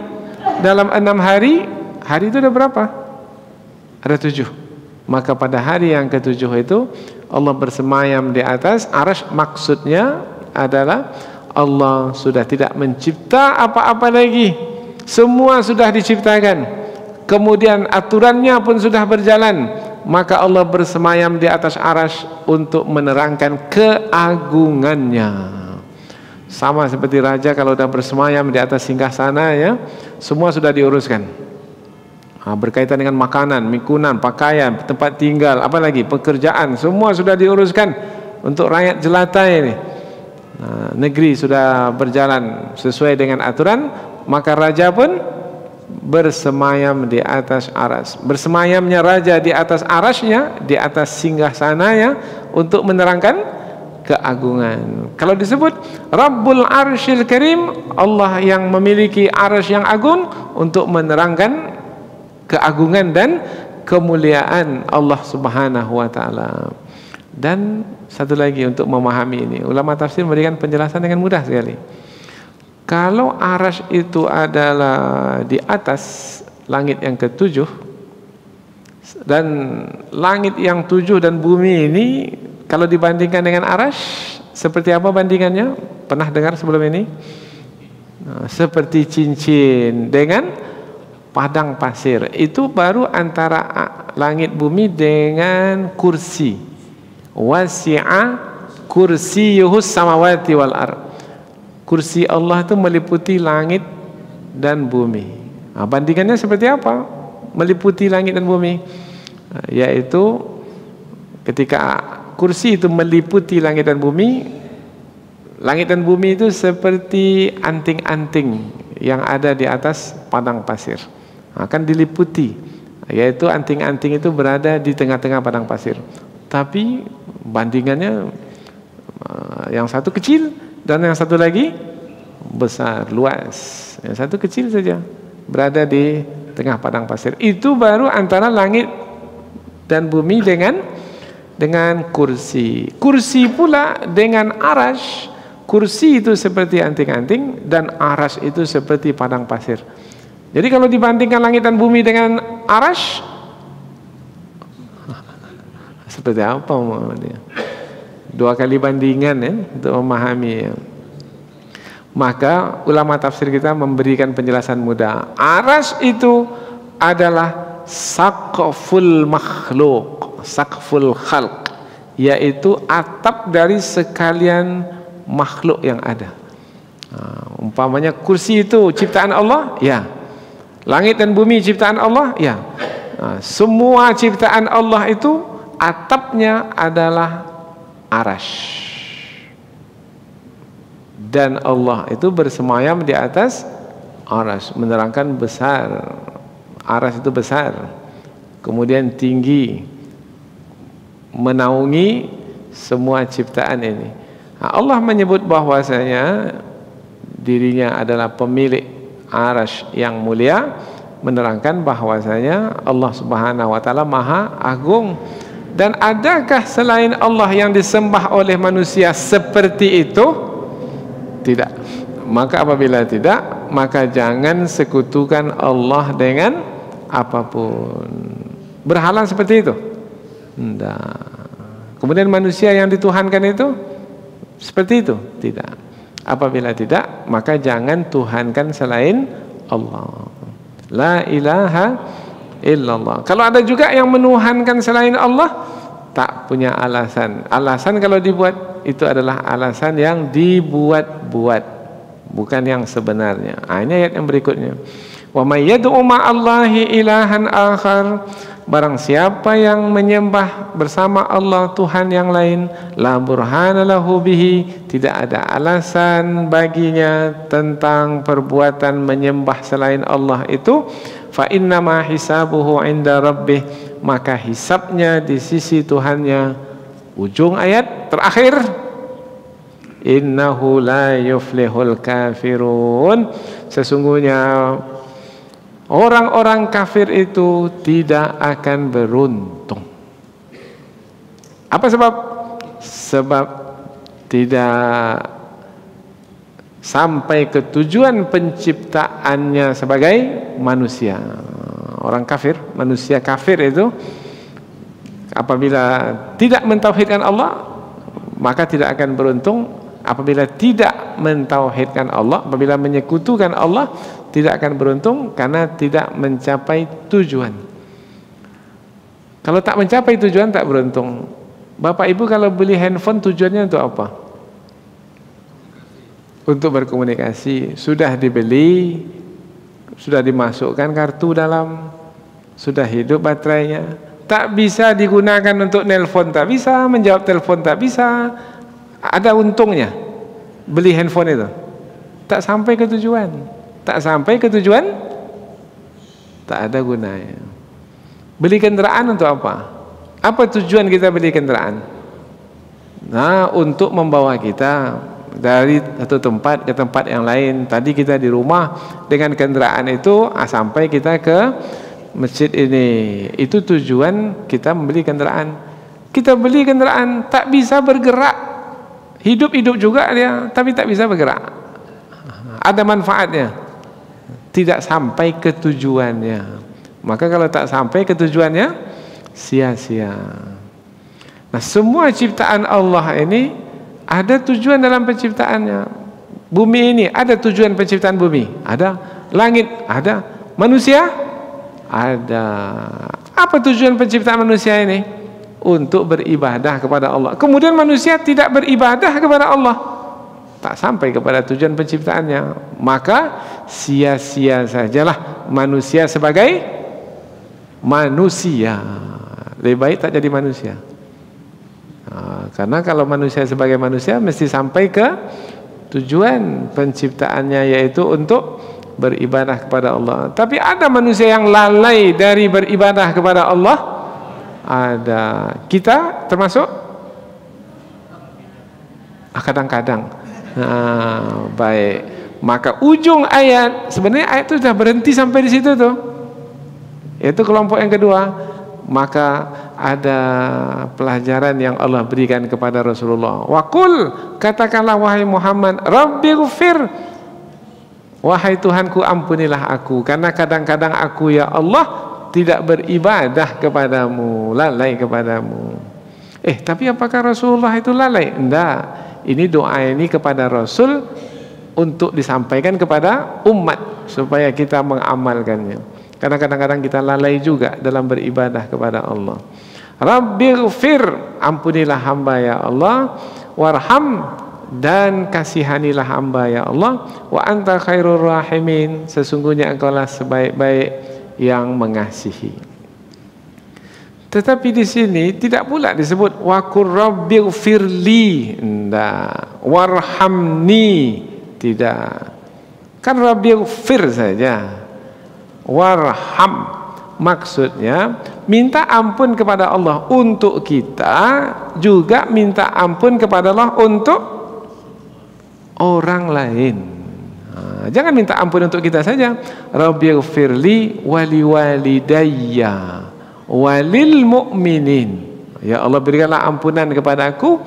Dalam 6 hari. Hari itu ada berapa? Ada 7. Maka pada hari yang ke-7 itu Allah bersemayam di atas Arasy. Maksudnya adalah Allah sudah tidak mencipta apa-apa lagi. Semua sudah diciptakan. Kemudian aturannya pun sudah berjalan. Maka Allah bersemayam di atas Arasy untuk menerangkan keagungannya. Sama seperti raja kalau sudah bersemayam di atas singgasana, ya, semua sudah diuruskan. Berkaitan dengan makanan, mikunan, pakaian, tempat tinggal, apalagi pekerjaan, semua sudah diuruskan untuk rakyat jelata ini. Negeri sudah berjalan sesuai dengan aturan, maka raja pun bersemayam di atas aras. Bersemayamnya raja di atas arasnya, di atas singgasananya, untuk menerangkan keagungan. Kalau disebut Rabbul Arsyil Karim, Allah yang memiliki arsy yang agung, untuk menerangkan keagungan dan kemuliaan Allah Subhanahu wa taala. Dan satu lagi untuk memahami ini, ulama tafsir memberikan penjelasan dengan mudah sekali. Kalau arsy itu adalah di atas langit yang ketujuh, dan langit yang tujuh dan bumi ini kalau dibandingkan dengan arsy, seperti apa bandingannya? Pernah dengar sebelum ini? Nah, seperti cincin dengan padang pasir. Itu baru antara langit bumi dengan kursi. Wasi'a kursiyuhus samawati wal ardh. Kursi Allah itu meliputi langit dan bumi. Nah, bandingannya seperti apa? Meliputi langit dan bumi, yaitu ketika kursi itu meliputi langit dan bumi itu seperti anting-anting yang ada di atas padang pasir. Akan diliputi, yaitu anting-anting itu berada di tengah-tengah padang pasir. Tapi bandingannya yang satu kecil dan yang satu lagi besar, luas. Yang satu kecil saja berada di tengah padang pasir. Itu baru antara langit dan bumi dengan kursi. Kursi pula dengan arsy. Kursi itu seperti anting-anting dan arsy itu seperti padang pasir. Jadi kalau dibandingkan langit dan bumi dengan arsy, seperti apa dia? Dua kali bandingan ya, untuk memahami ya. Maka ulama tafsir kita memberikan penjelasan mudah. Arsy itu adalah saqful makhluk, saqful khalq, yaitu atap dari sekalian makhluk yang ada. Umpamanya kursi itu ciptaan Allah, ya. Langit dan bumi ciptaan Allah, ya. Semua ciptaan Allah itu atapnya adalah arsy. Dan Allah itu bersemayam di atas arsy, menerangkan besar. Arsy itu besar, kemudian tinggi, menaungi semua ciptaan ini. Allah menyebut bahwasanya dirinya adalah pemilik arsy yang mulia, menerangkan bahwasanya Allah Subhanahu wa taala Maha Agung. Dan adakah selain Allah yang disembah oleh manusia seperti itu? Tidak. Maka apabila tidak, maka jangan sekutukan Allah dengan apapun. Berhala seperti itu? Tidak. Kemudian manusia yang dituhankan itu seperti itu? Tidak. Apabila tidak, maka jangan tuhankan selain Allah. La ilaha illallah. Kalau ada juga yang menuhankan selain Allah, tak punya alasan. Alasan kalau dibuat itu adalah alasan yang dibuat-buat, bukan yang sebenarnya. Ini ayat yang berikutnya. Wa may yad'u ma'allahi ilahan akhar, barang siapa yang menyembah bersama Allah Tuhan yang lain, la burhana lahu bihi, tidak ada alasan baginya tentang perbuatan menyembah selain Allah itu, fa innama hisabuhu 'inda rabbih, maka hisabnya di sisi Tuhannya. Ujung ayat terakhir, innahu la yuflihul kafirun, sesungguhnya orang-orang kafir itu tidak akan beruntung. Apa sebab? Sebab tidak sampai ke tujuan penciptaannya sebagai manusia. Orang kafir, manusia kafir itu apabila tidak mentauhidkan Allah, maka tidak akan beruntung. Apabila tidak mentauhidkan Allah, apabila menyekutukan Allah, tidak akan beruntung karena tidak mencapai tujuan. Kalau tak mencapai tujuan, tak beruntung. Bapak Ibu kalau beli handphone tujuannya untuk apa? Untuk berkomunikasi. Sudah dibeli, sudah dimasukkan kartu dalam, sudah hidup baterainya. Tak bisa digunakan untuk nelpon, tak bisa menjawab telepon, tak bisa. Ada untungnya beli handphone itu? Tak sampai ke tujuan. Tak sampai ke tujuan Tak ada gunanya. Beli kendaraan untuk apa? Apa tujuan kita beli kendaraan? Nah, untuk membawa kita dari satu tempat ke tempat yang lain. Tadi kita di rumah dengan kendaraan itu sampai kita ke masjid ini. Itu tujuan kita membeli kendaraan. Kita beli kendaraan tak bisa bergerak. Hidup juga dia, tapi tak bisa bergerak. Ada manfaatnya, tidak sampai ke tujuannya. Maka kalau tak sampai ke tujuannya, sia-sia. Nah, semua ciptaan Allah ini ada tujuan dalam penciptaannya. Bumi ini ada tujuan penciptaan bumi, ada. Langit ada. Manusia ada. Apa tujuan penciptaan manusia ini? Untuk beribadah kepada Allah. Kemudian manusia tidak beribadah kepada Allah, tak sampai kepada tujuan penciptaannya, maka sia-sia sajalah manusia sebagai manusia. Lebih baik tak jadi manusia. Karena kalau manusia sebagai manusia mesti sampai ke tujuan penciptaannya, yaitu untuk beribadah kepada Allah. Tapi ada manusia yang lalai dari beribadah kepada Allah. Ada. Kita termasuk? Kadang-kadang. Baik. Maka ujung ayat, sebenarnya ayat itu sudah berhenti sampai di situ tuh. Itu kelompok yang kedua. Maka ada pelajaran yang Allah berikan kepada Rasulullah. Waqul, katakanlah wahai Muhammad, Rabbighfir, wahai Tuhanku ampunilah aku, karena kadang-kadang aku ya Allah tidak beribadah kepadamu, lalai kepadamu. Tapi apakah Rasulullah itu lalai? Enggak. Ini doa ini kepada Rasul untuk disampaikan kepada umat supaya kita mengamalkannya. Karena kadang-kadang kita lalai juga dalam beribadah kepada Allah. Rabbighfir, ampunilah hamba ya Allah, warham, dan kasihanilah hamba ya Allah, wa anta khairur rahimin, sesungguhnya engkaulah sebaik-baik yang mengasihi. Tetapi di sini tidak pula disebut wa qur rabbighfirli, enggak, warhamni, tidak. Kan rabbighfir saja. Warham maksudnya minta ampun kepada Allah untuk kita, juga minta ampun kepada Allah untuk orang lain. Jangan minta ampun untuk kita saja. Rabbighfirli wali walidayya walil mu'minin. Ya Allah, berikanlah ampunan kepada aku,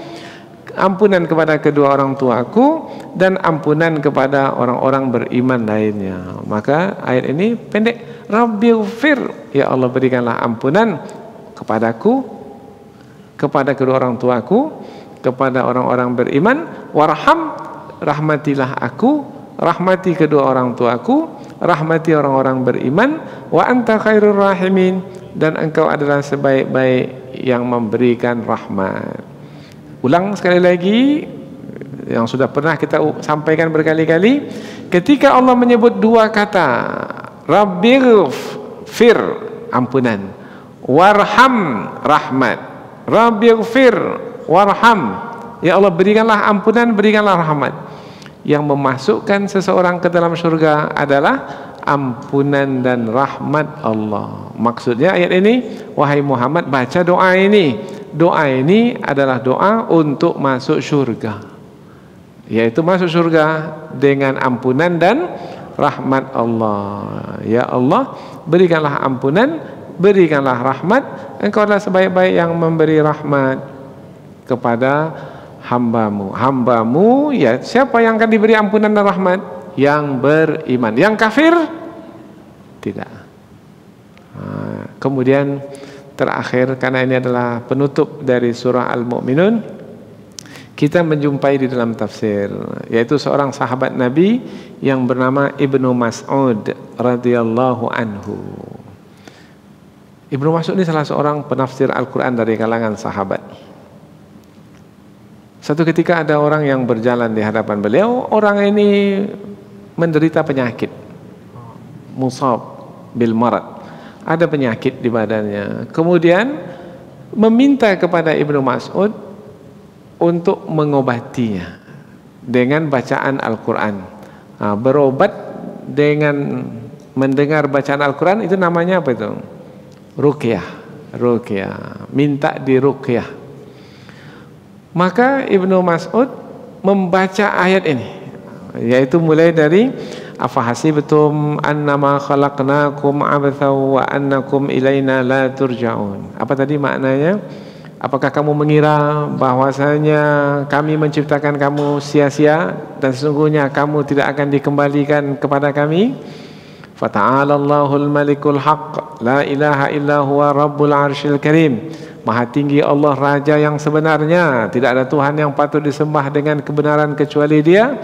ampunan kepada kedua orang tuaku, dan ampunan kepada orang-orang beriman lainnya. Maka ayat ini pendek. Rabbighfir, ya Allah berikanlah ampunan kepadaku, kepada kedua orang tuaku, kepada orang-orang beriman. Warham, rahmatilah aku, rahmati kedua orang tuaku, rahmati orang-orang beriman. Wa anta khairur rahimin, dan engkau adalah sebaik-baik yang memberikan rahmat. Ulang sekali lagi yang sudah pernah kita sampaikan berkali-kali. Ketika Allah menyebut dua kata, Rabbighfir, ampunan, warham, rahmat. Rabbighfir, warham, ya Allah berikanlah ampunan, berikanlah rahmat. Yang memasukkan seseorang ke dalam surga adalah ampunan dan rahmat Allah. Maksudnya ayat ini, wahai Muhammad, baca doa ini. Doa ini adalah doa untuk masuk surga, yaitu masuk surga dengan ampunan dan rahmat Allah. Ya Allah, berikanlah ampunan, berikanlah rahmat. Engkau adalah sebaik-baik yang memberi rahmat kepada hambamu. Hambamu, ya siapa yang akan diberi ampunan dan rahmat? Yang beriman. Yang kafir tidak. Kemudian terakhir, karena ini adalah penutup dari surah Al-Mu'minun, kita menjumpai di dalam tafsir, yaitu seorang sahabat Nabi yang bernama Ibnu Mas'ud radhiyallahu anhu. Ibnu Mas'ud ini salah seorang penafsir Al-Quran dari kalangan sahabat. Satu ketika ada orang yang berjalan di hadapan beliau. Orang ini menderita penyakit, musab bil marad, ada penyakit di badannya. Kemudian meminta kepada Ibnu Mas'ud untuk mengobatinya dengan bacaan Al-Quran. Berobat dengan mendengar bacaan Al-Quran, itu namanya apa itu? Ruqyah. Ruqyah, minta di ruqyah. Maka Ibnu Mas'ud membaca ayat ini, yaitu mulai dari afahasibtum annama khalaqnakum abatha wa annakum ilaina la turja'un. Apa tadi maknanya? Apakah kamu mengira bahwasanya kami menciptakan kamu sia-sia dan sesungguhnya kamu tidak akan dikembalikan kepada kami? Fata'ala Allahul Malikul Haq, la ilaha illa huwa Rabbul Arsyil Karim. Maha tinggi Allah, Raja yang sebenarnya, tidak ada Tuhan yang patut disembah dengan kebenaran kecuali Dia,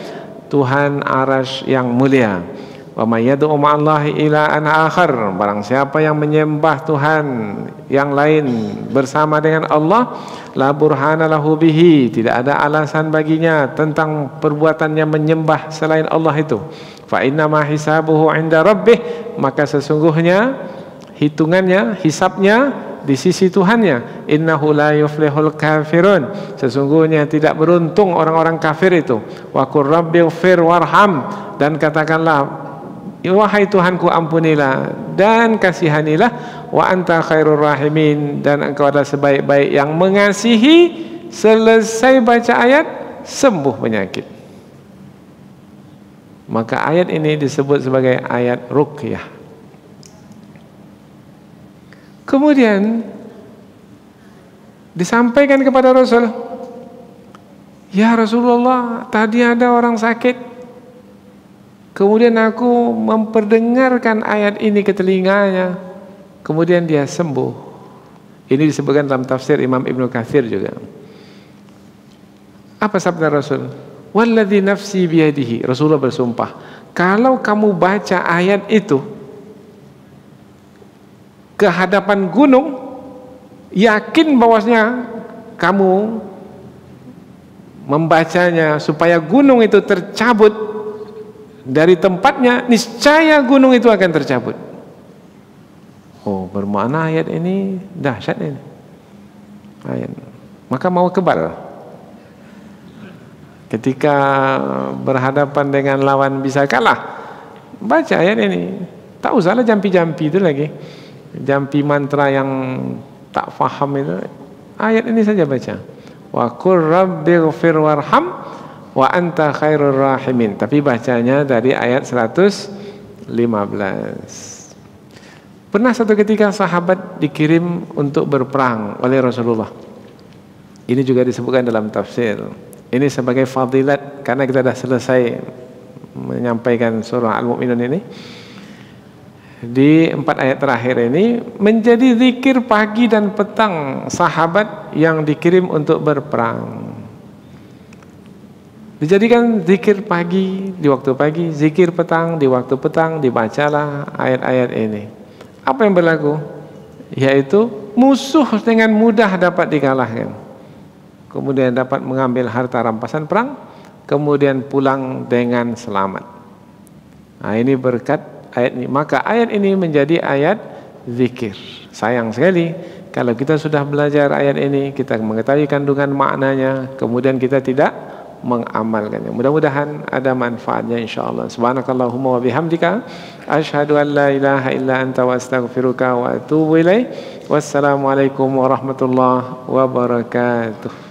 Tuhan Arasy yang mulia. Wa may yad'u ma'allahi ilahan akhar, barang siapa yang menyembah Tuhan yang lain bersama dengan Allah, la burhana lahu bihi, tidak ada alasan baginya tentang perbuatannya menyembah selain Allah itu. Fa inna ma hisabuhu 'inda rabbih, maka sesungguhnya hitungannya, hisabnya di sisi Tuhannya. Innahu la yuflihul kafirun, sesungguhnya tidak beruntung orang-orang kafir itu. Wa qur rabbighfir warham, dan katakanlah, wahai Tuhanku, ampunilah dan kasihanilah, wa anta khairur rahimin, dan engkau adalah sebaik-baik yang mengasihi. Selesai baca ayat, sembuh penyakit. Maka ayat ini disebut sebagai ayat ruqyah. Kemudian disampaikan kepada Rasul, ya Rasulullah, tadi ada orang sakit, kemudian aku memperdengarkan ayat ini ke telinganya, kemudian dia sembuh. Ini disebutkan dalam tafsir Imam Ibnu Katsir juga. Apa sabda Rasul? Walladzi nafsi biyadihi, Rasulullah bersumpah, kalau kamu baca ayat itu ke hadapan gunung, yakin bahwasanya kamu membacanya supaya gunung itu tercabut dari tempatnya, niscaya gunung itu akan tercabut. Oh, bermakna ayat ini dahsyat ini. Ayat. Maka mau kebal. Ketika berhadapan dengan lawan bisa kalah, baca ayat ini. Tak usahlah jampi-jampi itu lagi. Jampi mantra yang tak faham itu. Ayat ini saja baca. Wa qur rabbighfir warham wa anta khairur rahimin. Tapi bacanya dari ayat 115. Pernah satu ketika sahabat dikirim untuk berperang oleh Rasulullah. Ini juga disebutkan dalam tafsir. Ini sebagai fadilat, karena kita sudah selesai menyampaikan surah Al-Mu'minun ini. Di 4 ayat terakhir ini menjadi zikir pagi dan petang sahabat yang dikirim untuk berperang. Dijadikan zikir pagi di waktu pagi, zikir petang di waktu petang, dibacalah ayat-ayat ini. Apa yang berlaku? Yaitu musuh dengan mudah dapat dikalahkan, kemudian dapat mengambil harta rampasan perang, kemudian pulang dengan selamat. Nah, ini berkat ayat ini. Maka ayat ini menjadi ayat zikir. Sayang sekali kalau kita sudah belajar ayat ini, kita mengetahui kandungan maknanya, kemudian kita tidak mengamalkannya. Mudah-mudahan ada manfaatnya insyaallah. Subhanakallahumma wa bihamdika asyhadu an la ilaha illa anta wa astaghfiruka wa atubu ilaik. Wassalamualaikum warahmatullahi wabarakatuh.